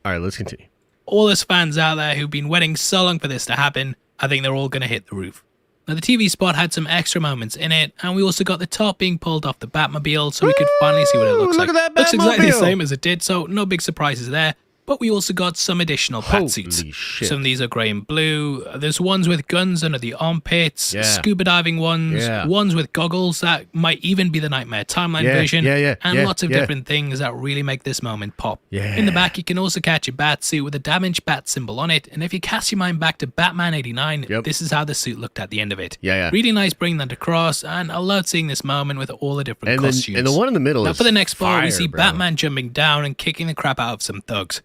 All right, let's continue. All us fans out there who've been waiting so long for this to happen, I think they're all going to hit the roof. Now, the TV spot had some extra moments in it, and we also got the top being pulled off the Batmobile, so we could finally see what it looks look like. at that Looks exactly the Batmobile. same as it did, so no big surprises there. But we also got some additional Holy Batsuits. shit. Some of these are grey and blue. There's ones with guns under the armpits, Yeah. scuba diving ones, Yeah. ones with goggles that might even be the Nightmare Timeline Yeah, version, yeah, and yeah, lots of yeah. different things that really make this moment pop. Yeah. In the back, you can also catch a bat suit with a damaged bat symbol on it, and if you cast your mind back to Batman 89, Yep. this is how the suit looked at the end of it. Yeah. Really nice bringing that across, and I loved seeing this moment with all the different costumes. And the one in the middle Now is for the next part, we fire, see bro. Batman jumping down and kicking the crap out of some thugs.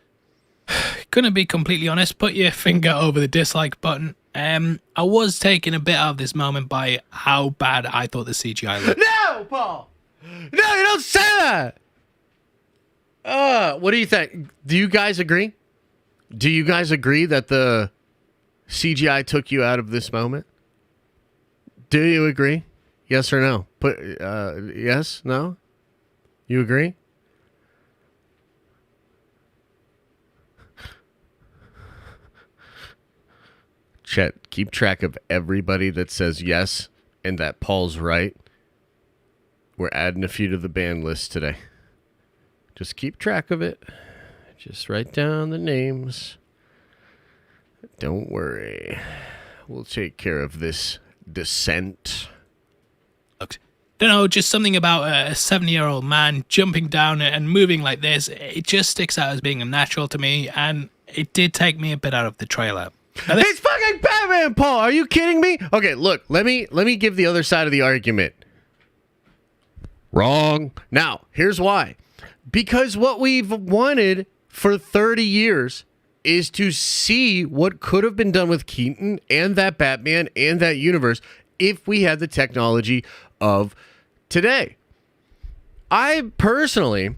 Couldn't be completely honest, put your finger over the dislike button. I was taken a bit out of this moment by how bad I thought the CGI looked. No, Paul. No, you don't say that. What do you think? Do you guys agree? Do you guys agree that the CGI took you out of this moment? Do you agree? Yes or no? Yes, no? You agree? Chet, keep track of everybody that says yes and that Paul's right. We're adding a few to the ban list today. Just keep track of it. Just write down the names. Don't worry. We'll take care of this dissent. Don't know, just something about a 70-year-old man jumping down and moving like this. It just sticks out as being unnatural to me, and it did take me a bit out of the trailer. It's fucking Batman, Paul. Are you kidding me? Okay, look, let me give the other side of the argument. Wrong. Now, here's why. Because what we've wanted for 30 years is to see what could have been done with Keaton and that Batman and that universe if we had the technology of today. I personally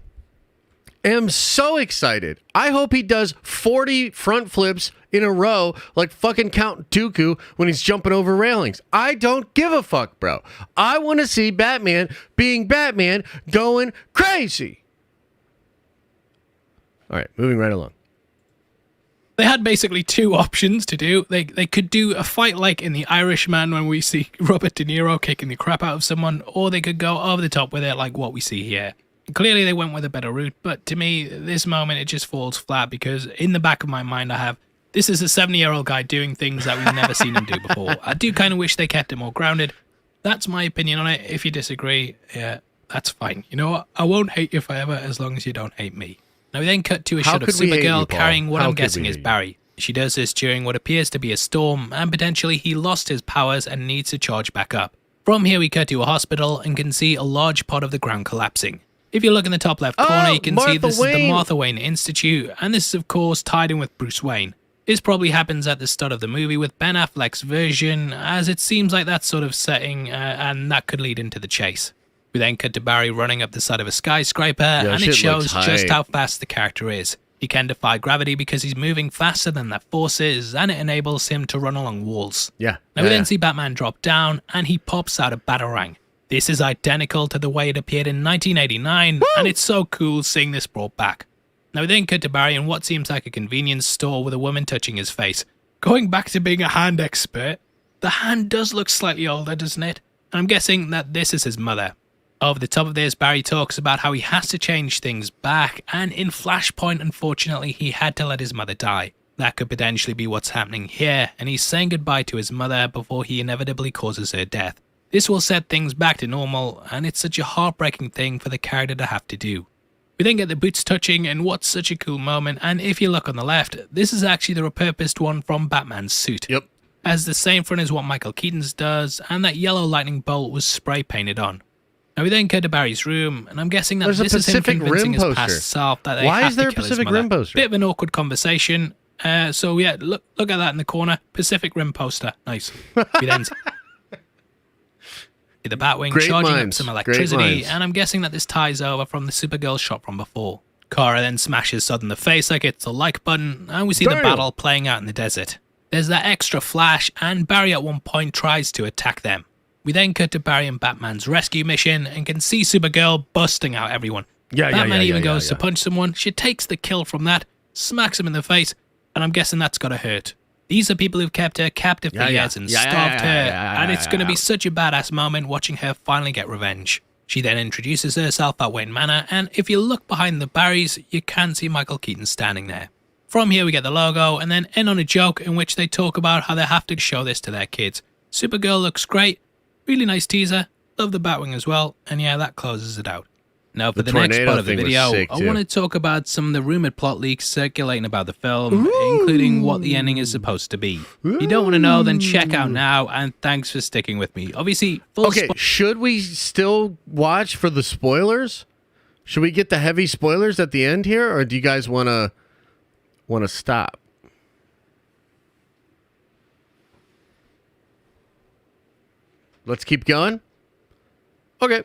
am so excited. I hope he does 40 front flips in a row like fucking Count Dooku when he's jumping over railings. I don't give a fuck, bro. I want to see Batman being Batman going crazy. All right, moving right along. They had basically two options to do. They could do a fight like in The Irishman when we see Robert De Niro kicking the crap out of someone, or they could go over the top with it like what we see here. Clearly they went with a better route, but to me, this moment, it just falls flat because in the back of my mind I have, this is a 70-year-old guy doing things that we've never seen him do before. I do kind of wish they kept it more grounded. That's my opinion on it. If you disagree, yeah, that's fine. You know what? I won't hate you forever as long as you don't hate me. Now we then cut to a How shot of could we hate you, Supergirl Paul? carrying what How I'm could guessing we is hate you? Barry. She does this during what appears to be a storm, and potentially he lost his powers and needs to charge back up. From here we cut to a hospital and can see a large part of the ground collapsing. If you look in the top left corner, you can see Martha this is the Wayne. Martha Wayne Institute, and this is of course tied in with Bruce Wayne. This probably happens at the start of the movie with Ben Affleck's version, as it seems like that sort of setting, and that could lead into the chase. We then cut to Barry running up the side of a skyscraper, and it shit shows looks just hype. how fast the character is. He can defy gravity because he's moving faster than that force is, and it enables him to run along walls. Yeah. Now we then see Batman drop down, and he pops out a batarang. This is identical to the way it appeared in 1989, and it's so cool seeing this brought back. Now we then cut to Barry in what seems like a convenience store with a woman touching his face. Going back to being a hand expert, the hand does look slightly older, doesn't it? And I'm guessing that this is his mother. Over the top of this, Barry talks about how he has to change things back, and in Flashpoint, unfortunately, he had to let his mother die. That could potentially be what's happening here, and he's saying goodbye to his mother before he inevitably causes her death. This will set things back to normal, and it's such a heartbreaking thing for the character to have to do. We then get the boots touching in what's such a cool moment, and if you look on the left, this is actually the repurposed one from Batman's suit. Yep. Has the same front as what Michael Keaton's does, and that yellow lightning bolt was spray painted on. Now we then cut to Barry's room, and I'm guessing that There's a this is him Pacific convincing Rim his poster. past self that they Why have is there to a kill his Pacific mother. Rim poster? Bit of an awkward conversation. So yeah, look at that in the corner. Pacific Rim poster. Nice. We then see the Batwing Great charging minds. up some Great electricity, minds. and I'm guessing that this ties over from the Supergirl shot from before. Kara then smashes Sod in the face like it's a like button, and we see the Damn. battle playing out in the desert. There's that extra flash, and Barry at one point tries to attack them. We then cut to Barry and Batman's rescue mission and can see Supergirl busting out everyone. Batman even goes to punch someone. She takes the kill from that, smacks him in the face, and I'm guessing that's gotta hurt. These are people who've kept her captive for years and starved her, and it's gonna be such a badass moment watching her finally get revenge. She then introduces herself at Wayne Manor, and if you look behind the Barrys, you can see Michael Keaton standing there. From here we get the logo, and then end on a joke in which they talk about how they have to show this to their kids. Supergirl looks great, really nice teaser, love the Batwing as well, and yeah, that closes it out. Now for the next tornado part of the thing was video, sick, I too. want to talk about some of the rumoured plot leaks circulating about the film, including what the ending is supposed to be. If you don't want to know, then check out now, and thanks for sticking with me. Obviously, full Okay, should we still watch for the spoilers? Should we get the heavy spoilers at the end here, or do you guys want to stop? Let's keep going. Okay.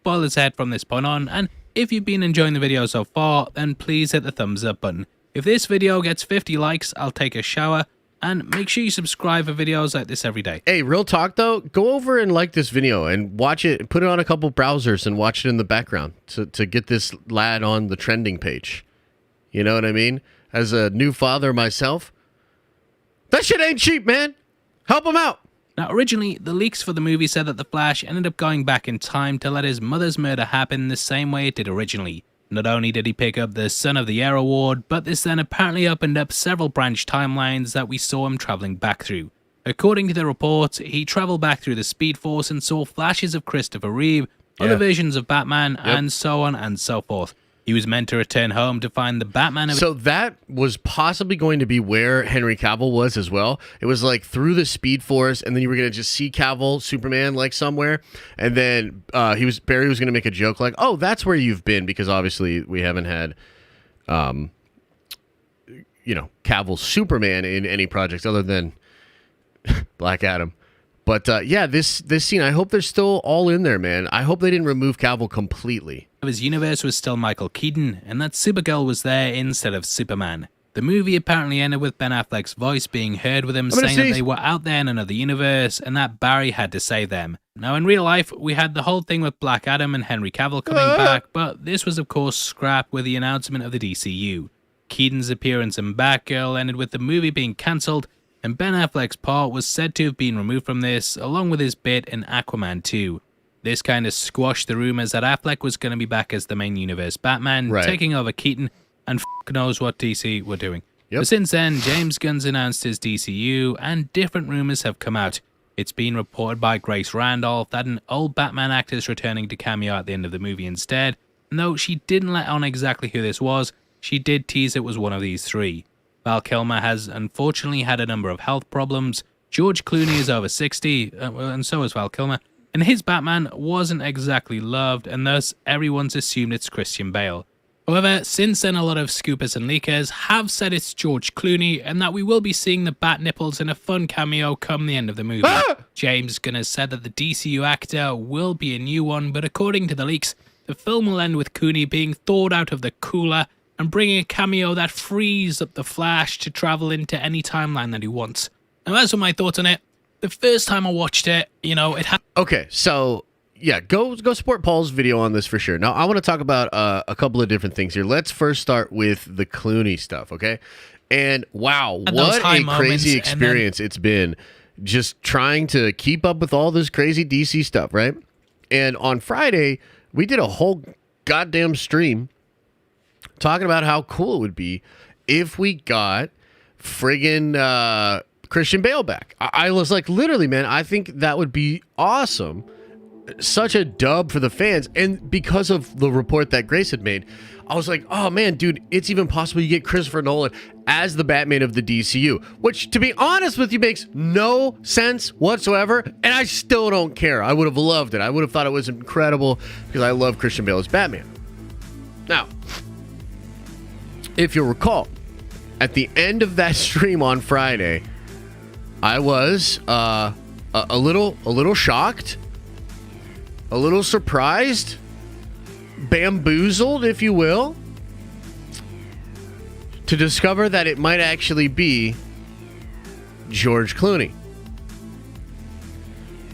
spoilers ahead from this point on, and if you've been enjoying the video so far, then please hit the thumbs up button. If this video gets 50 likes, I'll take a shower, and make sure you subscribe for videos like this every day. Hey, real talk though, go over and like this video and watch it, put it on a couple browsers and watch it in the background to get this lad on the trending page. You know what I mean? As a new father myself, that shit ain't cheap, man. Help him out. Now, originally, the leaks for the movie said that the Flash ended up going back in time to let his mother's murder happen the same way it did originally. Not only did he pick up the Son of the Year award, but this then apparently opened up several branch timelines that we saw him traveling back through. According to the reports, he traveled back through the Speed Force and saw flashes of Christopher Reeve, other versions of Batman, and so on and so forth. He was meant to return home to find the Batman of... So that was possibly going to be where Henry Cavill was as well. It was like through the Speed Force, and then you were going to just see Cavill, Superman, like somewhere. And then Barry was going to make a joke like, oh, that's where you've been, because obviously we haven't had, Cavill Superman in any projects other than Black Adam. But yeah, this scene, I hope they're still all in there, man. I hope they didn't remove Cavill completely. his universe was still Michael Keaton, and that Supergirl was there instead of Superman. The movie apparently ended with Ben Affleck's voice being heard with him saying that they were out there in another universe and that Barry had to save them. Now in real life, we had the whole thing with Black Adam and Henry Cavill coming back, but this was of course scrapped with the announcement of the DCU. Keaton's appearance in Batgirl ended with the movie being cancelled, and Ben Affleck's part was said to have been removed from this, along with his bit in Aquaman 2. This kind of squashed the rumors that Affleck was going to be back as the main universe Batman, taking over Keaton, and f*** knows what DC were doing. But since then, James Gunn's announced his DCU, and different rumors have come out. It's been reported by Grace Randolph that an old Batman actor is returning to cameo at the end of the movie instead, and though she didn't let on exactly who this was, she did tease it was one of these three. Val Kilmer has unfortunately had a number of health problems. George Clooney is over 60, and so is Val Kilmer. And his Batman wasn't exactly loved, and thus everyone's assumed it's Christian Bale. However, since then a lot of scoopers and leakers have said it's George Clooney, and that we will be seeing the bat nipples in a fun cameo come the end of the movie. James Gunn has said that the DCU actor will be a new one, but according to the leaks, the film will end with Clooney being thawed out of the cooler and bringing a cameo that frees up the Flash to travel into any timeline that he wants. Now, as for my thoughts on it, the first time I watched it, it had... Okay, so yeah, go support Paul's video on this for sure. Now, I want to talk about a couple of different things here. Let's first start with the Clooney stuff, okay? And wow, what a crazy experience it's been just trying to keep up with all this crazy DC stuff, right? And on Friday, we did a whole goddamn stream talking about how cool it would be if we got friggin' Christian Bale back. I was like, literally, man, I think that would be awesome. Such a dub for the fans. And because of the report that Grace had made, I was like, oh man, dude, it's even possible you get Christopher Nolan as the Batman of the DCU, which, to be honest with you, makes no sense whatsoever. And I still don't care. I would have loved it. I would have thought it was incredible because I love Christian Bale as Batman. Now, if you'll recall, at the end of that stream on Friday, I was a little shocked, a little surprised, bamboozled, if you will, to discover that it might actually be George Clooney.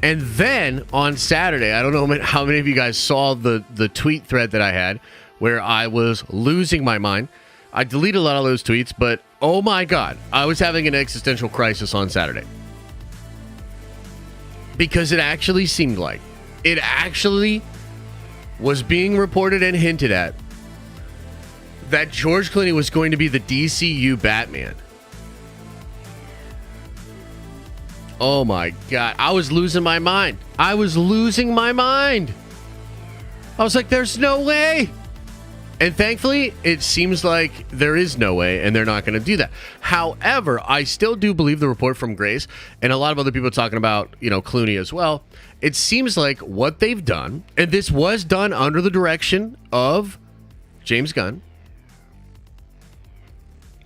And then on Saturday, I don't know how many of you guys saw the tweet thread that I had where I was losing my mind. I deleted a lot of those tweets, but oh my God, I was having an existential crisis on Saturday. Because it actually seemed like, it actually was being reported and hinted at that George Clooney was going to be the DCU Batman. Oh my God, I was losing my mind. I was like, there's no way. And thankfully, it seems like there is no way, and they're not going to do that. However, I still do believe the report from Grace, and a lot of other people talking about, Clooney as well. It seems like what they've done, and this was done under the direction of James Gunn.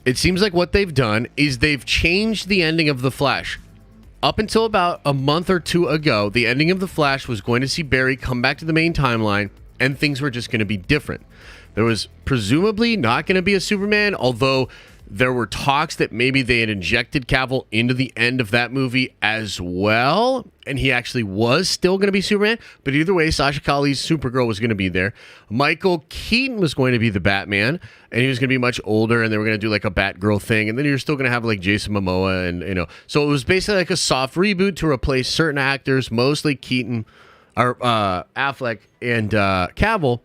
It seems like what they've done is they've changed the ending of The Flash. Up until about a month or two ago, the ending of The Flash was going to see Barry come back to the main timeline, and things were just going to be different. There was presumably not going to be a Superman, although there were talks that maybe they had injected Cavill into the end of that movie as well, and he actually was still going to be Superman. But either way, Sasha Calle's Supergirl was going to be there. Michael Keaton was going to be the Batman, and he was going to be much older, and they were going to do like a Batgirl thing, and then you're still going to have like Jason Momoa, and so it was basically like a soft reboot to replace certain actors, mostly Keaton, or Affleck, and Cavill.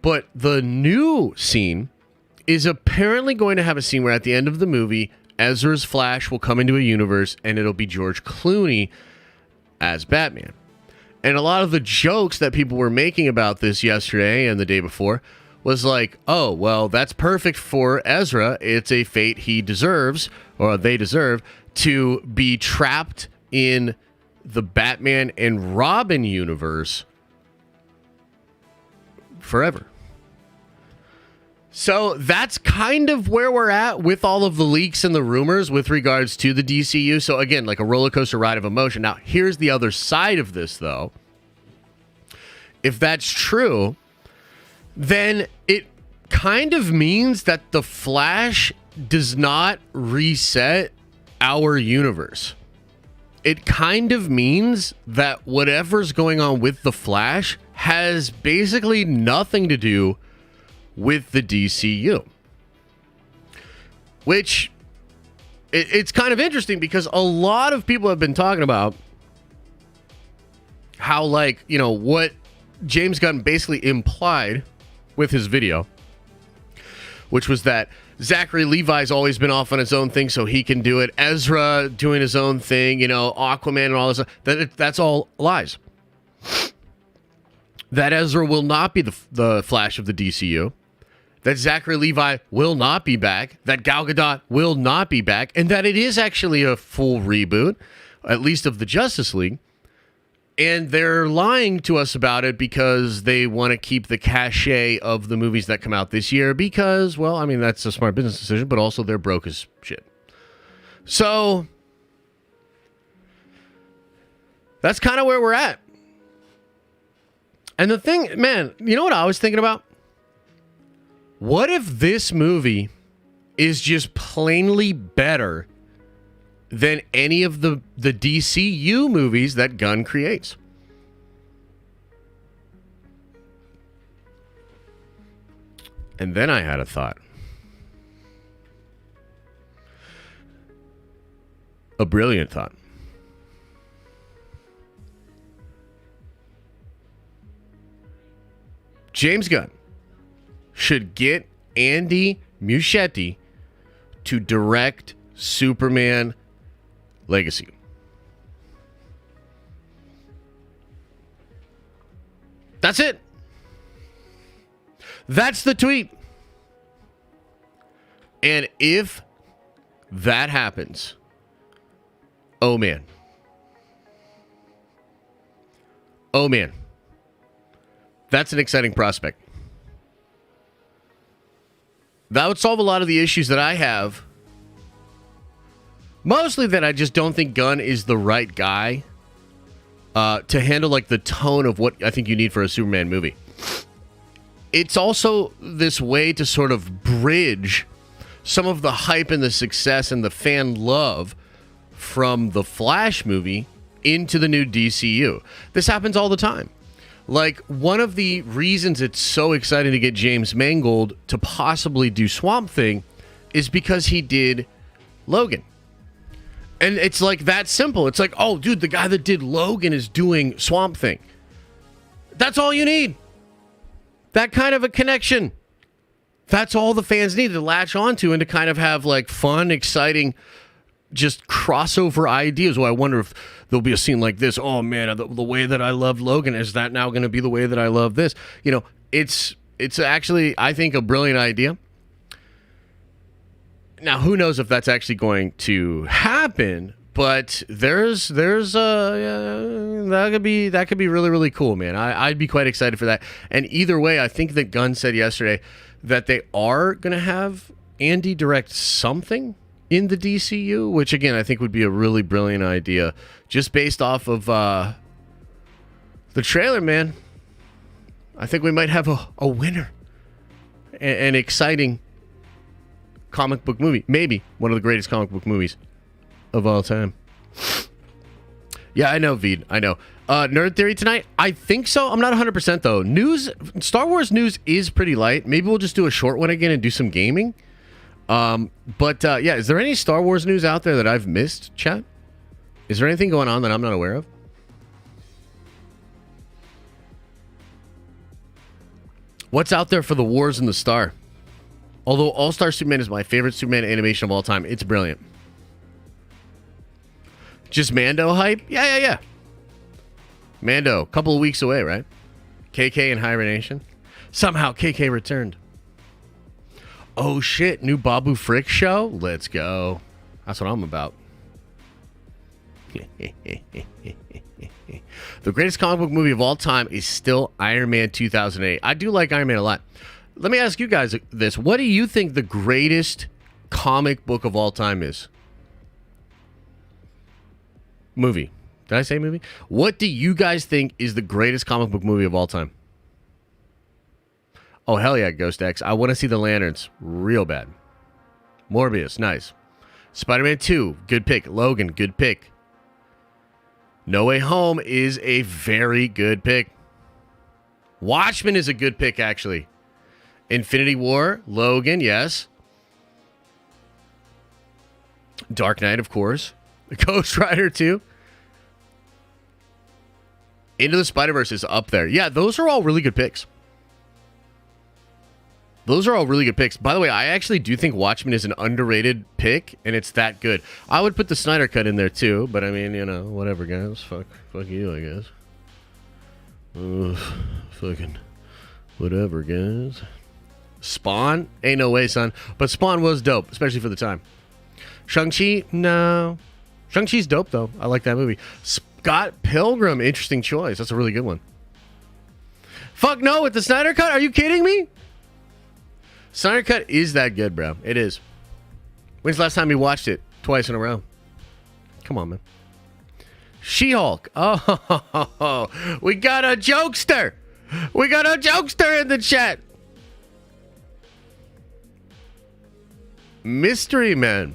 But the new scene is apparently going to have a scene where at the end of the movie, Ezra's Flash will come into a universe and it'll be George Clooney as Batman. And a lot of the jokes that people were making about this yesterday and the day before was like, oh, well, that's perfect for Ezra. It's a fate he deserves, or they deserve, to be trapped in the Batman and Robin universe forever. So that's kind of where we're at with all of the leaks and the rumors with regards to the DCU. So again, like a roller coaster ride of emotion. Now, here's the other side of this, though. If that's true, then it kind of means that the Flash does not reset our universe. It kind of means that whatever's going on with the Flash has basically nothing to do with the DCU, which it's kind of interesting because a lot of people have been talking about how, like, what James Gunn basically implied with his video, which was that Zachary Levi's always been off on his own thing, so he can do it. Ezra doing his own thing, Aquaman and all this. That's all lies. That Ezra will not be the Flash of the DCU. That Zachary Levi will not be back, that Gal Gadot will not be back, and that it is actually a full reboot, at least of the Justice League. And they're lying to us about it because they want to keep the cachet of the movies that come out this year because, well, I mean, that's a smart business decision, but also they're broke as shit. So that's kind of where we're at. And the thing, man, you know what I was thinking about? What if this movie is just plainly better than any of the DCU movies that Gunn creates? And then I had a thought. A brilliant thought. James Gunn should get Andy Muschietti to direct Superman Legacy. That's it. That's the tweet. And if that happens, oh man. Oh man. That's an exciting prospect. That would solve a lot of the issues that I have. Mostly that I just don't think Gunn is the right guy to handle like the tone of what I think you need for a Superman movie. It's also this way to sort of bridge some of the hype and the success and the fan love from the Flash movie into the new DCU. This happens all the time. Like, one of the reasons it's so exciting to get James Mangold to possibly do Swamp Thing is because he did Logan. And it's like that simple. It's like, oh, dude, the guy that did Logan is doing Swamp Thing. That's all you need. That kind of a connection. That's all the fans need to latch onto and to kind of have like fun, exciting, just crossover ideas. Well, I wonder if there'll be a scene like this. Oh man, the way that I loved Logan, is that now going to be the way that I love this? You know, it's actually, I think, a brilliant idea. Now, who knows if that's actually going to happen? But that could be really, really cool, man. I'd be quite excited for that. And either way, I think that Gunn said yesterday that they are going to have Andy direct something in the DCU, which again, I think would be a really brilliant idea just based off of the trailer, man. I think we might have a winner. An exciting comic book movie. Maybe one of the greatest comic book movies of all time. Yeah, I know, Veed. I know. Nerd Theory tonight? I think so. I'm not 100% though. Star Wars news is pretty light. Maybe we'll just do a short one again and do some gaming. But yeah, is there any Star Wars news out there that I've missed, chat? Is there anything going on that I'm not aware of? What's out there for the Wars in the Star? Although All-Star Superman is my favorite Superman animation of all time. It's brilliant. Just Mando hype? Yeah. Mando, couple of weeks away, right? KK in hibernation. Somehow KK returned. Oh shit, new Babu Frick show? Let's go. That's what I'm about. The greatest comic book movie of all time is still Iron Man 2008. I do like Iron Man a lot. Let me ask you guys this. What do you think the greatest comic book of all time is? Movie. Did I say movie? What do you guys think is the greatest comic book movie of all time? Oh, hell yeah, Ghost X. I want to see the Lanterns. Real bad. Morbius. Nice. Spider-Man 2. Good pick. Logan. Good pick. No Way Home is a very good pick. Watchmen is a good pick, actually. Infinity War. Logan. Yes. Dark Knight, of course. Ghost Rider 2. Into the Spider-Verse is up there. Yeah, those are all really good picks. Those are all really good picks. By the way, I actually do think Watchmen is an underrated pick, and it's that good. I would put the Snyder Cut in there too, but I mean, you know, whatever, guys. Fuck you, I guess. Fucking whatever, guys. Spawn? Ain't no way, son. But Spawn was dope, especially for the time. Shang-Chi? No. Shang-Chi's dope, though. I like that movie. Scott Pilgrim, interesting choice. That's a really good one. Fuck no, with the Snyder Cut? Are you kidding me? Snyder Cut is that good, bro. It is. When's the last time you watched it? Twice in a row. Come on, man. She-Hulk. Oh, we got a jokester. We got a jokester in the chat. Mystery Men.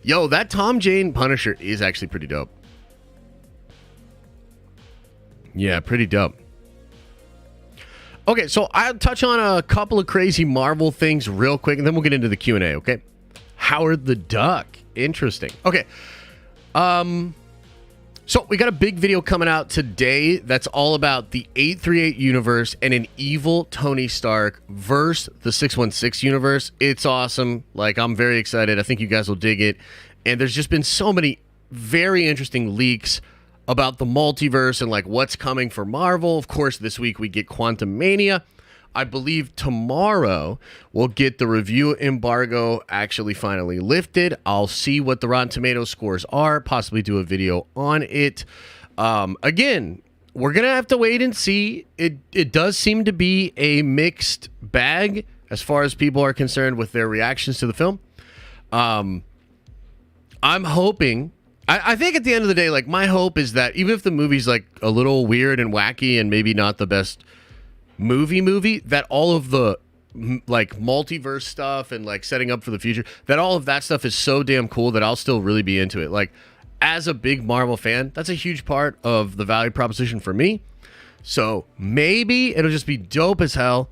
Yo, that Tom Jane Punisher is actually pretty dope. Yeah, pretty dope. Okay, so I'll touch on a couple of crazy Marvel things real quick, and then we'll get into the Q&A, okay? Howard the Duck. Interesting. Okay. So we got a big video coming out today that's all about the 838 universe and an evil Tony Stark versus the 616 universe. It's awesome. Like, I'm very excited. I think you guys will dig it. And there's just been so many very interesting leaks about the multiverse and like what's coming for Marvel. Of course, this week we get Quantumania. I believe tomorrow we'll get the review embargo actually finally lifted. I'll see what the Rotten Tomatoes scores are, possibly do a video on it. Again, we're going to have to wait and see. It does seem to be a mixed bag as far as people are concerned with their reactions to the film. I'm hoping... I think at the end of the day, like, my hope is that even if the movie's like a little weird and wacky and maybe not the best movie, that all of the like multiverse stuff and like setting up for the future, that all of that stuff is so damn cool that I'll still really be into it. Like, as a big Marvel fan, that's a huge part of the value proposition for me. So maybe it'll just be dope as hell,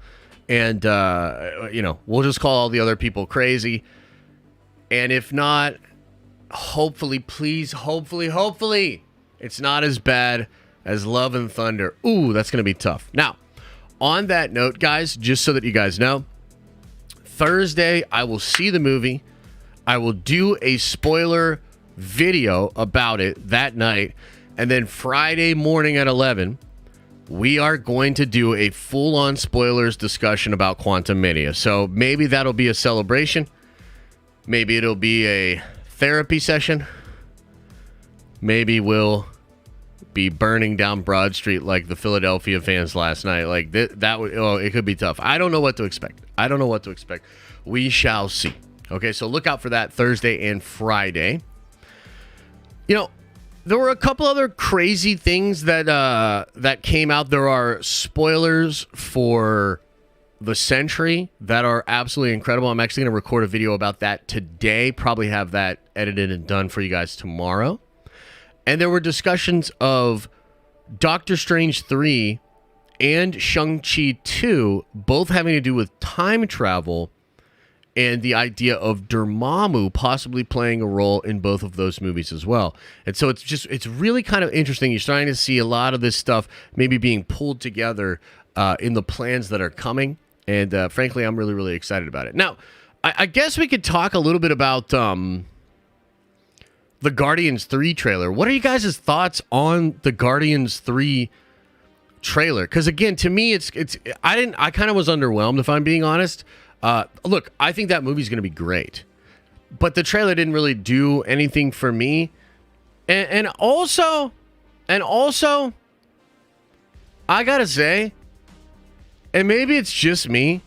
and we'll just call all the other people crazy. And if not, hopefully, it's not as bad as Love and Thunder. Ooh, that's gonna be tough. Now, on that note, guys, just so that you guys know, Thursday, I will see the movie. I will do a spoiler video about it that night. And then Friday morning at 11, we are going to do a full-on spoilers discussion about Quantumania. So maybe that'll be a celebration. Maybe it'll be a therapy session. Maybe we'll be burning down Broad Street like the Philadelphia fans last night. Like that would, it could be tough. I don't know what to expect. We shall see. Okay, so look out for that Thursday and Friday. You know, there were a couple other crazy things that came out. There are spoilers for The Sentry that are absolutely incredible. I'm actually going to record a video about that today. Probably have that edited and done for you guys tomorrow. And there were discussions of Doctor Strange 3 and Shang-Chi 2, both having to do with time travel and the idea of Dormammu possibly playing a role in both of those movies as well. And so it's really kind of interesting. You're starting to see a lot of this stuff maybe being pulled together in the plans that are coming. And frankly, I'm really, really excited about it. Now, I guess we could talk a little bit about the Guardians 3 trailer. What are you guys' thoughts on the Guardians 3 trailer? Because again, to me, I kind of was underwhelmed, if I'm being honest. Look, I think that movie's going to be great, but the trailer didn't really do anything for me. And also, I gotta say, and maybe it's just me,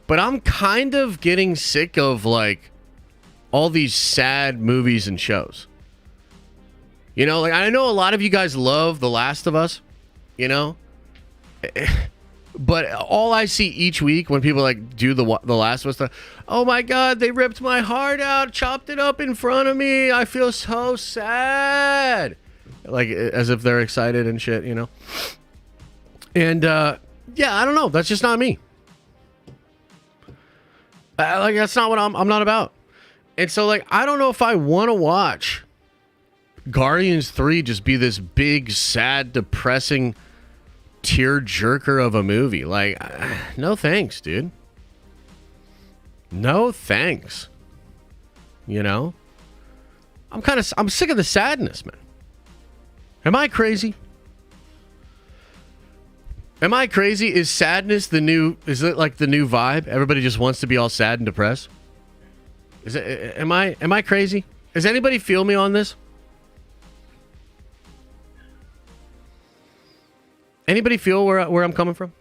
but I'm kind of getting sick of like all these sad movies and shows. You know, like I know a lot of you guys love The Last of Us, you know, but all I see each week when people like do the Last of Us stuff, oh my God, they ripped my heart out, chopped it up in front of me. I feel so sad. Like as if they're excited and shit, you know. And yeah, I don't know. That's just not me. Like that's not what I'm not about. And so like I don't know if I want to watch Guardians 3 just be this big, sad, depressing tear jerker of a movie. Like no thanks, dude. No thanks. You know? I'm sick of the sadness, man. Am I crazy? Am I crazy? Is sadness is it like the new vibe? Everybody just wants to be all sad and depressed? Am I crazy? Does anybody feel me on this? Anybody feel where I'm coming from?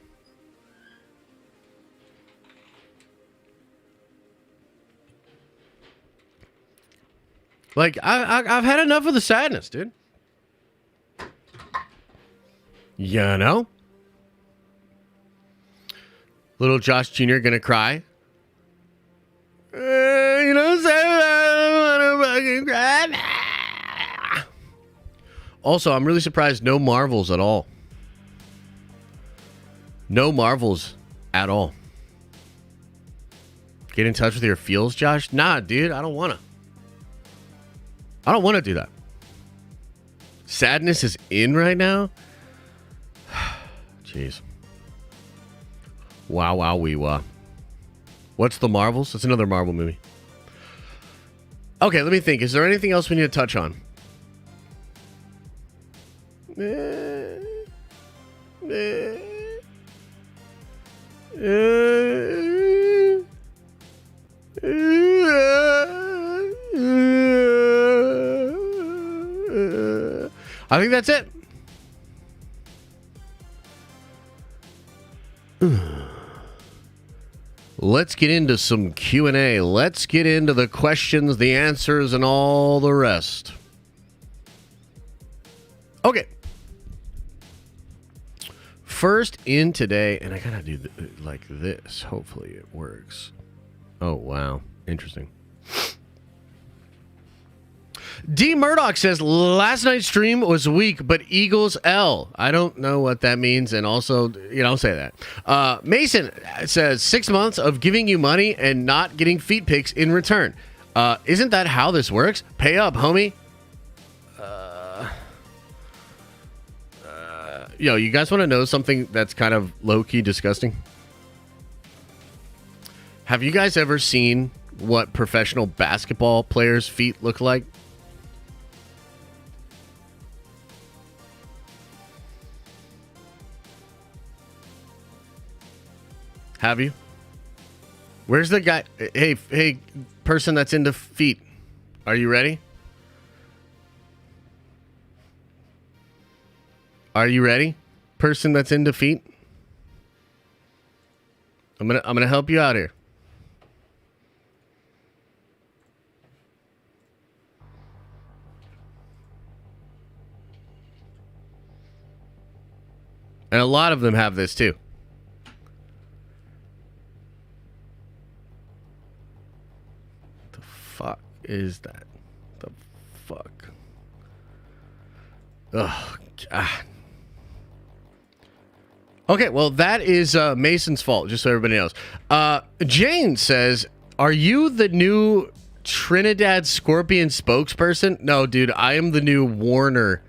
Like I've had enough of the sadness, dude. You know? Little Josh Jr. gonna cry. subscribe. Also, I'm really surprised no Marvels at all. No Marvels at all. Get in touch with your feels, Josh? Nah, dude, I don't want to. I don't want to do that. Sadness is in right now? Jeez. Wow, wow, wee, wah. What's the Marvels? It's another Marvel movie. Okay, let me think. Is there anything else we need to touch on? I think that's it. Let's get into some Q&A. Let's get into the questions, the answers, and all the rest. Okay. First in today, and I gotta do like this. Hopefully it works. Oh, wow. Interesting. D. Murdoch says, last night's stream was weak, but Eagles L. I don't know what that means, and also, say that. Mason says, 6 months of giving you money and not getting feet pics in return. Isn't that how this works? Pay up, homie. You guys want to know something that's kind of low-key disgusting? Have you guys ever seen what professional basketball players' feet look like? Have you? Where's the guy? Hey, person that's into feet. Are you ready? Are you ready? Person that's into feet? I'm gonna help you out here. And a lot of them have this too. The fuck is that? The fuck? Oh, God. Okay, well, that is Mason's fault, just so everybody knows. Jane says, are you the new Trinidad Scorpion spokesperson? No, dude, I am the new Warner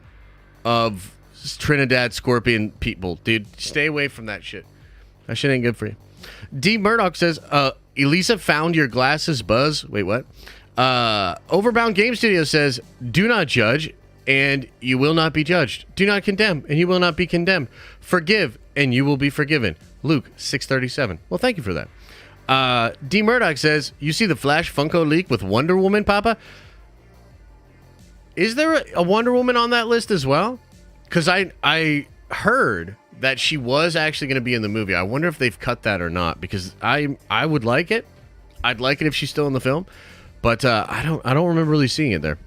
of Trinidad Scorpion people. Dude, stay away from that shit. That shit ain't good for you. D. Murdoch says, Elisa found your glasses, Buzz. Wait, what? Overbound Game Studio says, do not judge, and you will not be judged. Do not condemn, and you will not be condemned. Forgive, and you will be forgiven. Luke 6:37. Well, thank you for that. D. Murdoch says, you see the Flash Funko leak with Wonder Woman, Papa? Is there a Wonder Woman on that list as well? Because I heard that she was actually going to be in the movie. I wonder if they've cut that or not, because I would like it. I'd like it if she's still in the film, but I don't remember really seeing it there.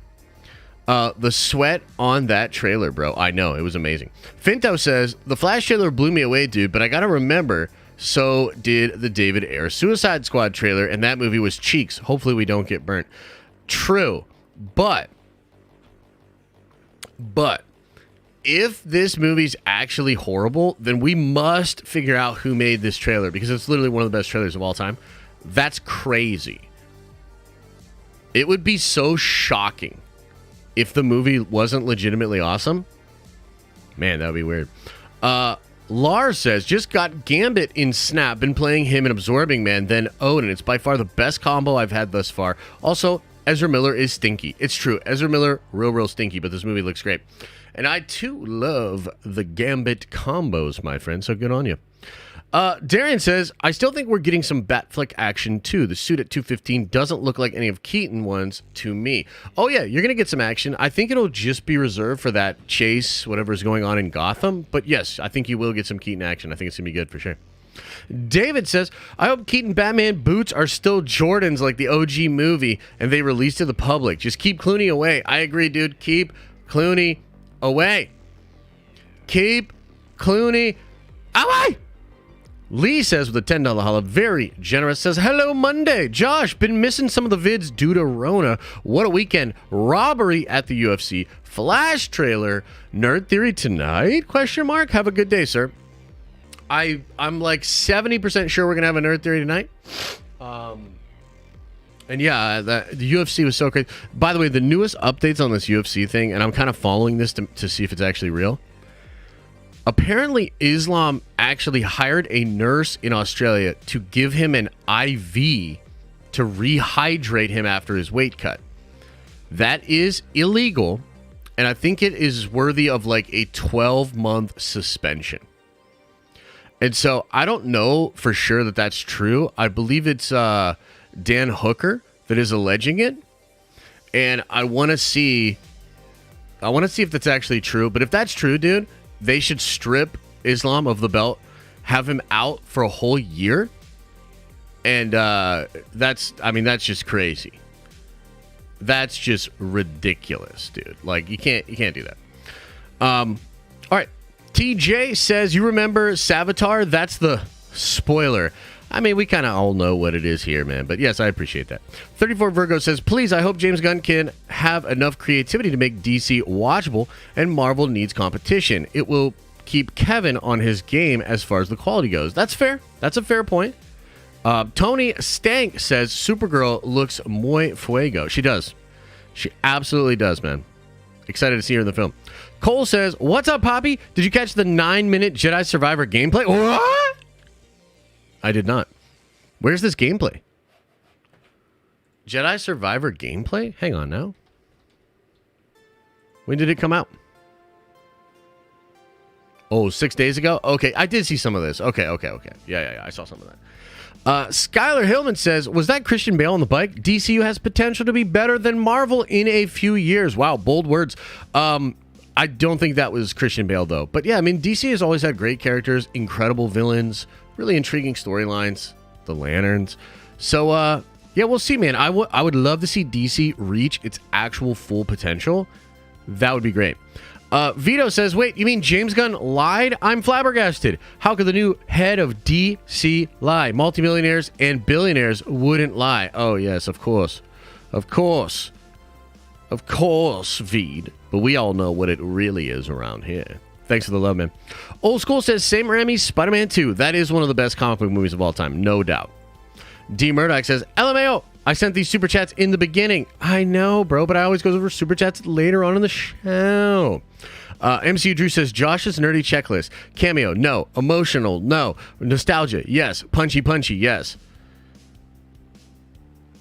The sweat on that trailer, bro. I know, it was amazing. Finto says, the Flash trailer blew me away, dude, but I gotta remember, so did the David Ayer Suicide Squad trailer, and that movie was cheeks. Hopefully we don't get burnt. True, but if this movie's actually horrible, then we must figure out who made this trailer, because it's literally one of the best trailers of all time. That's crazy. It would be so shocking if the movie wasn't legitimately awesome. Man, that would be weird. Lars says, just got Gambit in Snap. Been playing him and absorbing, man. Then Odin. It's by far the best combo I've had thus far. Also, Ezra Miller is stinky. It's true. Ezra Miller, real stinky, but this movie looks great. And I, too, love the Gambit combos, my friend. So good on you. Darian says, I still think we're getting some Batfleck action, too. The suit at 215 doesn't look like any of Keaton ones to me. Oh, yeah, you're going to get some action. I think it'll just be reserved for that chase, whatever's going on in Gotham. But, yes, I think you will get some Keaton action. I think it's going to be good for sure. David says, I hope Keaton Batman boots are still Jordans like the OG movie and they release to the public. Just keep Clooney away. I agree, dude. Keep Clooney away. Keep Clooney away. Lee says with a $10 holla, very generous, says, hello Monday. Josh, been missing some of the vids due to Rona. What a weekend. Robbery at the UFC. Flash trailer. Nerd Theory tonight? Question mark. Have a good day, sir. I'm like 70% sure we're going to have a Nerd Theory tonight. And yeah, the UFC was so crazy. By the way, the newest updates on this UFC thing, and I'm kind of following this to see if it's actually real. Apparently, Islam actually hired a nurse in Australia to give him an IV to rehydrate him after his weight cut. That is illegal, and I think it is worthy of like a 12-month suspension. And so I don't know for sure that that's true. I believe it's Dan Hooker that is alleging it, and I want to see if that's actually true. But if that's true, dude, they should strip Islam of the belt, have him out for a whole year, and that's just crazy. That's just ridiculous, dude. Like you can't do that. All right, TJ says, you remember Savitar? That's the spoiler. I mean, we kind of all know what it is here, man. But yes, I appreciate that. 34 Virgo says, please, I hope James Gunn can have enough creativity to make DC watchable, and Marvel needs competition. It will keep Kevin on his game as far as the quality goes. That's fair. That's a fair point. Tony Stank says, Supergirl looks muy fuego. She does. She absolutely does, man. Excited to see her in the film. Cole says, what's up, Poppy? Did you catch the 9-minute Jedi Survivor gameplay? What? I did not. Where's this gameplay? Jedi Survivor gameplay? Hang on now. When did it come out? Oh, 6 days ago? Okay, I did see some of this. Okay. Yeah. I saw some of that. Skylar Hillman says, was that Christian Bale on the bike? DCU has potential to be better than Marvel in a few years. Wow, bold words. I don't think that was Christian Bale, though. But yeah, I mean, DC has always had great characters, incredible villains, really intriguing storylines, the Lanterns. So, yeah, we'll see, man. I would love to see DC reach its actual full potential. That would be great. Vito says, wait, you mean James Gunn lied? I'm flabbergasted. How could the new head of DC lie? Multimillionaires and billionaires wouldn't lie. Oh, yes, of course. Of course. Of course, Veed. But we all know what it really is around here. Thanks for the love, man. Old School says, Sam Raimi's Spider-Man 2. That is one of the best comic book movies of all time, no doubt. D. Murdoch says, LMAO, I sent these super chats in the beginning. I know, bro, but I always go over super chats later on in the show. MCU Drew says, Josh's nerdy checklist. Cameo, no. Emotional, no. Nostalgia, yes. Punchy, yes.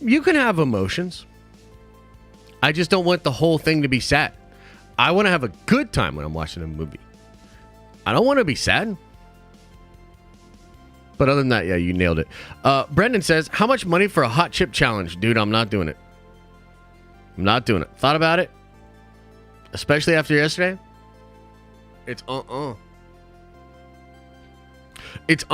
You can have emotions. I just don't want the whole thing to be sad. I want to have a good time when I'm watching a movie. I don't want to be sad. But other than that, yeah, you nailed it. Brendan says, how much money for a hot chip challenge? Dude, I'm not doing it. I'm not doing it. Thought about it. Especially after yesterday. It's It's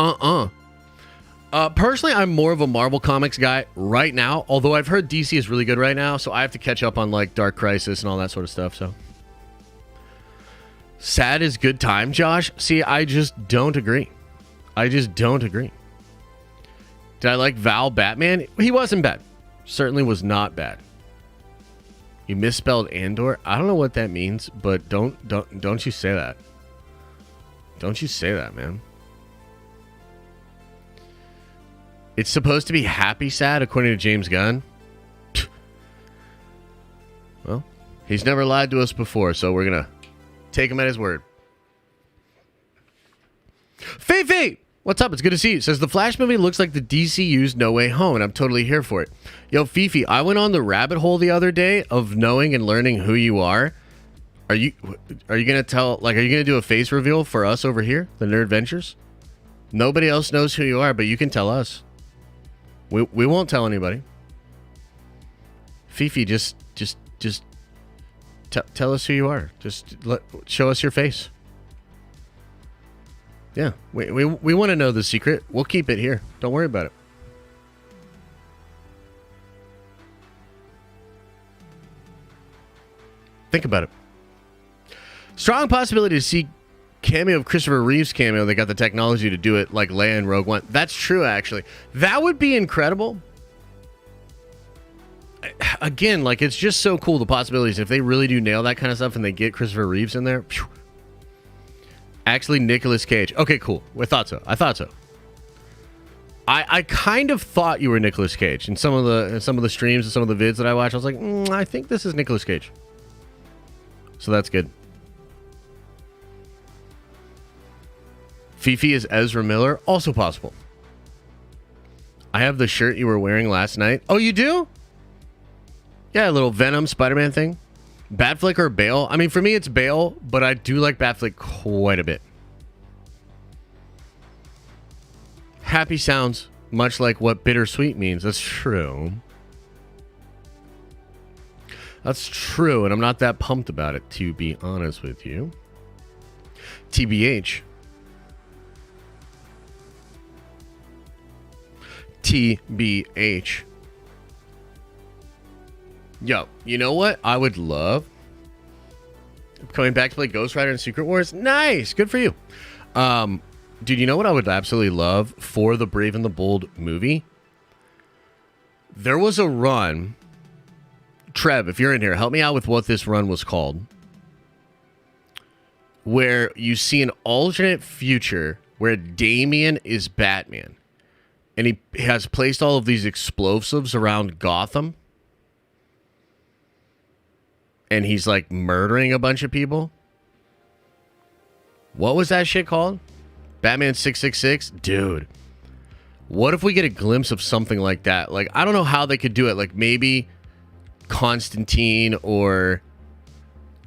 personally, I'm more of a Marvel Comics guy right now. Although I've heard DC is really good right now. So I have to catch up on like Dark Crisis and all that sort of stuff. So sad is good time, Josh. See, I just don't agree. Did I like Val Batman? He wasn't bad. Certainly was not bad. You misspelled Andor. I don't know what that means, but don't you say that. Don't you say that, man. It's supposed to be happy sad, according to James Gunn. Well, he's never lied to us before, so we're gonna take him at his word. Fifi! What's up? It's good to see you. Says, the Flash movie looks like the DCU's No Way Home, and I'm totally here for it. Yo, Fifi, I went on the rabbit hole the other day of knowing and learning who you are. Are you gonna do a face reveal for us over here, the Nerd Ventures? Nobody else knows who you are, but you can tell us. We won't tell anybody. Fifi, just tell us who you are. Show us your face. Yeah, we want to know the secret. We'll keep it here. Don't worry about it. Think about it. Strong possibility to see cameo of Christopher Reeve's cameo. They got the technology to do it like Leia in Rogue One. That's true, actually. That would be incredible. Again, like, it's just so cool, the possibilities. If they really do nail that kind of stuff and they get Christopher Reeves in there. Phew. Actually, Nicolas Cage. Okay, cool. I thought so. I kind of thought you were Nicolas Cage in some of the streams and some of the vids that I watched. I was like, I think this is Nicolas Cage. So that's good. Fifi is Ezra Miller. Also possible. I have the shirt you were wearing last night. Oh, you do? Yeah, a little Venom Spider-Man thing. Batflick or Bale? I mean, for me, it's Bale, but I do like Batflick quite a bit. Happy sounds much like what bittersweet means. That's true. That's true, and I'm not that pumped about it, to be honest with you. TBH. TBH. Yo, you know what I would love? Coming back to play Ghost Rider and Secret Wars? Nice! Good for you. Dude, you know what I would absolutely love for the Brave and the Bold movie? There was a run. Trev, if you're in here, help me out with what this run was called. Where you see an alternate future where Damian is Batman. And he has placed all of these explosives around Gotham. And he's like murdering a bunch of people. What was that shit called? Batman 666? Dude. What if we get a glimpse of something like that? Like, I don't know how they could do it. Like, maybe Constantine or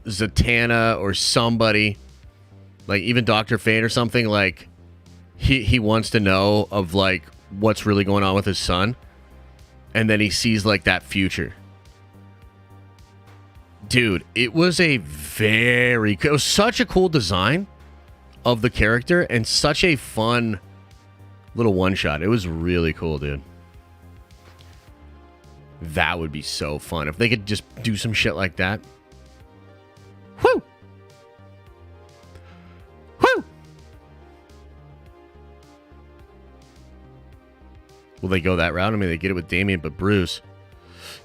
Zatanna or somebody. Like, even Dr. Fate or something. Like, he wants to know of, like, what's really going on with his son. And then he sees, like, that future. Dude, it was it was such a cool design of the character and such a fun little one-shot. It was really cool, dude. That would be so fun if they could just do some shit like that. Woo! Woo! Will they go that route? I mean, they get it with Damian, but Bruce.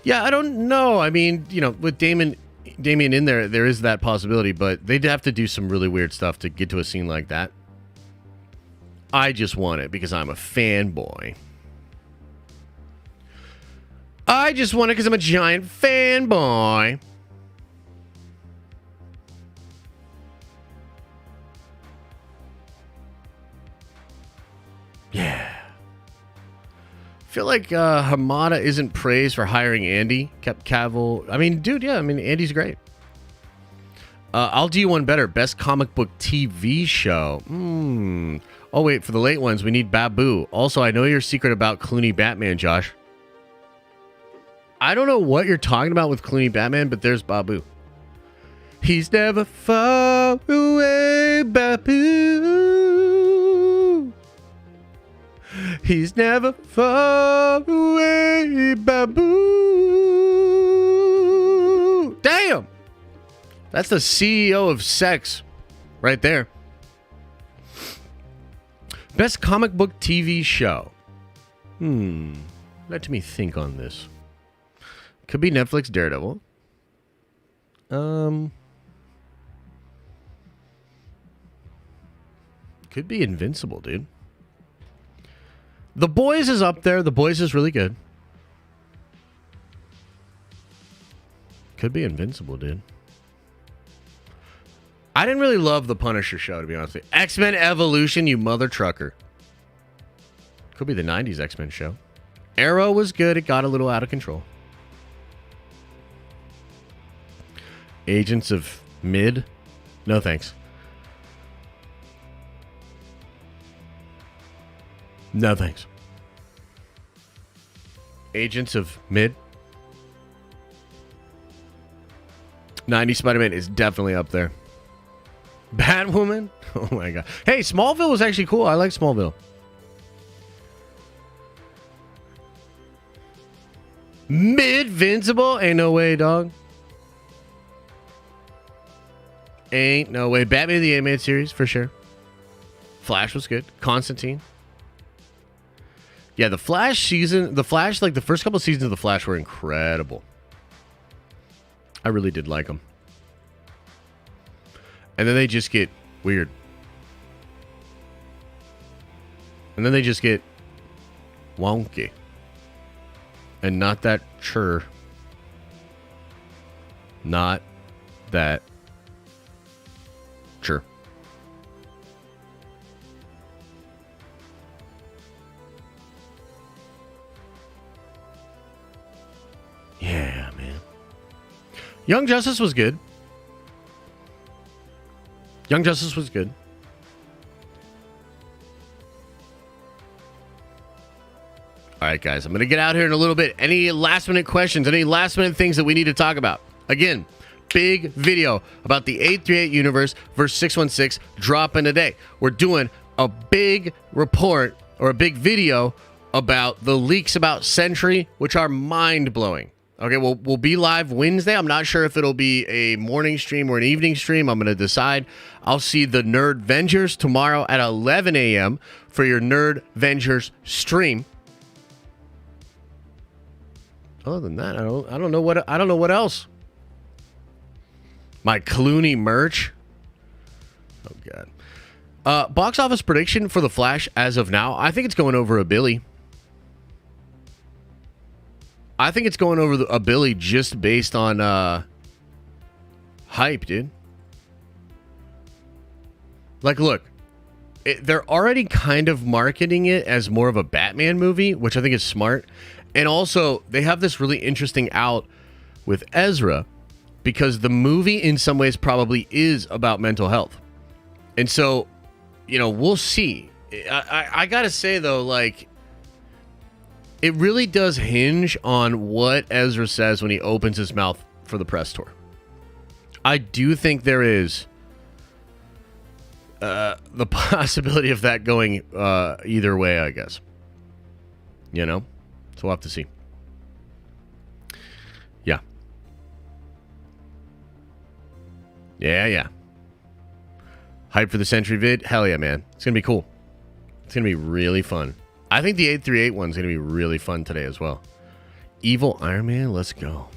Yeah, I don't know. I mean, you know, with Damian in there is that possibility, but they'd have to do some really weird stuff to get to a scene like that. I just want it because I'm a fanboy. I just want it because I'm a giant fanboy. Yeah. I feel like Hamada isn't praised for hiring Andy Cavill. I mean, dude, yeah. I mean, Andy's great. I'll do you one better. Best comic book TV show. Oh, wait. For the late ones, we need Babu. Also, I know your secret about Clooney Batman, Josh. I don't know what you're talking about with Clooney Batman, but there's Babu. He's never far away, Babu. He's never far away, Babu. Damn! That's the CEO of sex right there. Best comic book TV show. Let me think on this. Could be Netflix Daredevil. Could be Invincible, dude. The Boys is up there. The Boys is really good. Could be Invincible, dude. I didn't really love the Punisher show, to be honest with you. X-Men Evolution, you mother trucker. Could be the 90s X-Men show. Arrow was good. It got a little out of control. Agents of Mid? No, thanks. No, thanks. Agents of Mid? 90s Spider-Man is definitely up there. Batwoman? Oh my god. Hey, Smallville was actually cool. I like Smallville. Mid-Vincible? Ain't no way, dog. Ain't no way. Batman the Animated Series, for sure. Flash was good. Constantine. Yeah, the Flash, like the first couple seasons of the Flash were incredible. I really did like them. And then they just get weird. And then they just get wonky. And not that sure. Not that sure. Yeah, man. Young Justice was good. Young Justice was good. All right, guys, I'm going to get out here in a little bit. Any last minute questions? Any last minute things that we need to talk about? Again, big video about the 838 universe versus 616 dropping today. We're doing a big report or a big video about the leaks about Sentry, which are mind-blowing. Okay, we'll be live Wednesday. I'm not sure if it'll be a morning stream or an evening stream. I'm going to decide. I'll see the Nerd Vengers tomorrow at 11 a.m. for your Nerd Vengers stream. Other than that, I don't know what else. My Clooney merch. Oh god. Box office prediction for The Flash as of now. I think it's going over $1 billion. I think it's going over $1 billion just based on hype, dude. Like, look, they're already kind of marketing it as more of a Batman movie, which I think is smart. And also, they have this really interesting out with Ezra because the movie in some ways probably is about mental health. And so, you know, we'll see. I gotta say, though, like, it really does hinge on what Ezra says when he opens his mouth for the press tour. I do think there is the possibility of that going either way, I guess. You know? So we'll have to see. Yeah. Yeah. Hype for the Sentry vid? Hell yeah, man. It's going to be cool. It's going to be really fun. I think the 838 one's going to be really fun today as well. Evil Iron Man? Let's go.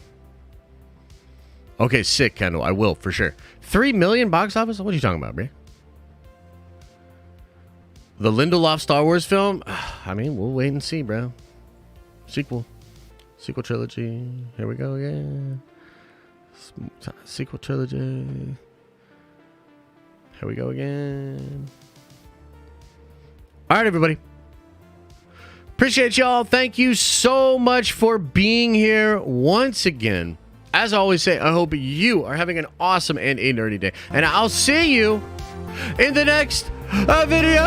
Okay, sick, Kendall. I will, for sure. 3 million box office? What are you talking about, bro? The Lindelof Star Wars film? I mean, we'll wait and see, bro. Sequel trilogy. Here we go again. Sequel trilogy. Here we go again. All right, everybody. Appreciate y'all. Thank you so much for being here once again. As I always say, I hope you are having an awesome and a nerdy day. And I'll see you in the next video.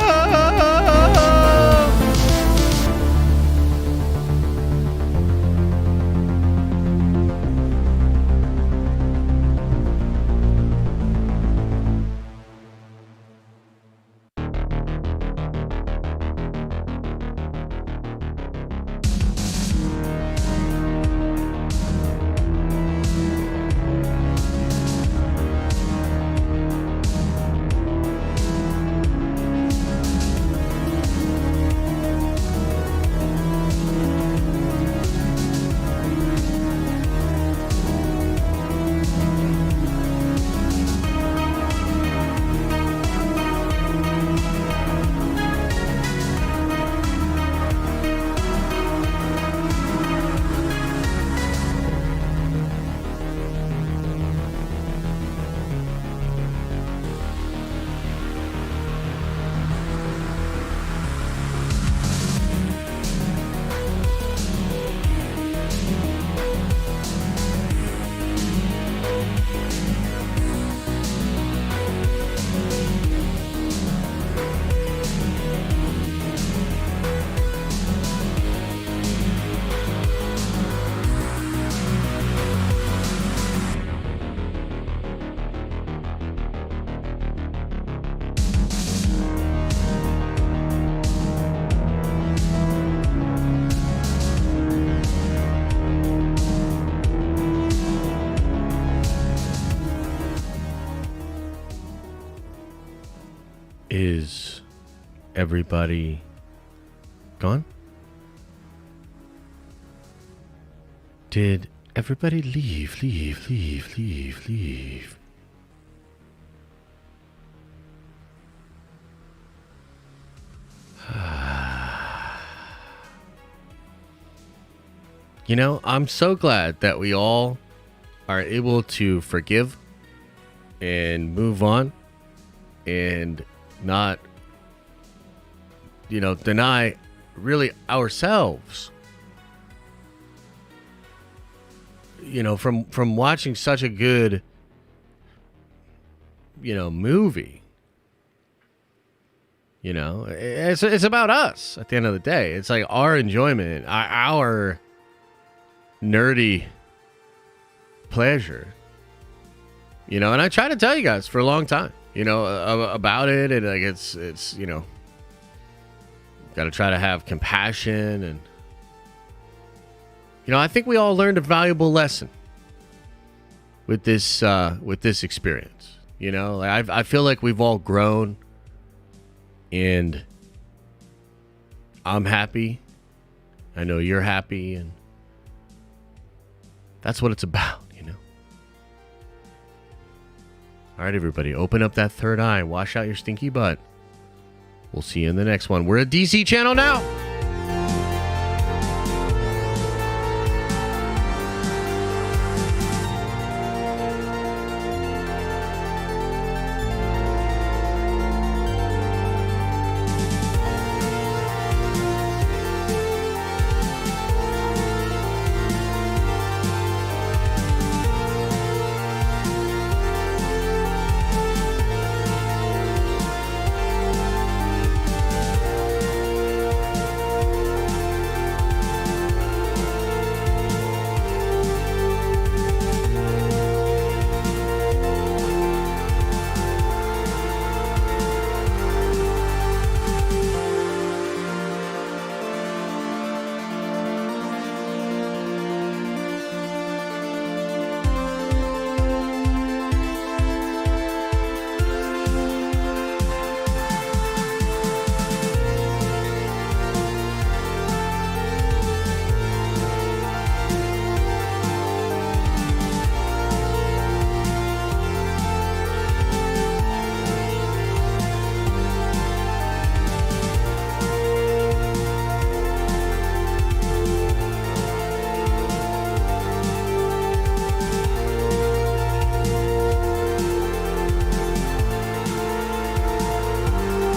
Is everybody gone? Did everybody leave? You know, I'm so glad that we all are able to forgive and move on and not, deny really ourselves, from watching such a good, movie. It's about us at the end of the day. It's like our enjoyment, our nerdy pleasure, and I try to tell you guys for a long time, about it, and like it's got to try to have compassion, and I think we all learned a valuable lesson with this experience. I feel like we've all grown, and I'm happy. I know you're happy, and that's what it's about, All right, everybody, open up that third eye, wash out your stinky butt. We'll see you in the next one. We're a DC channel now.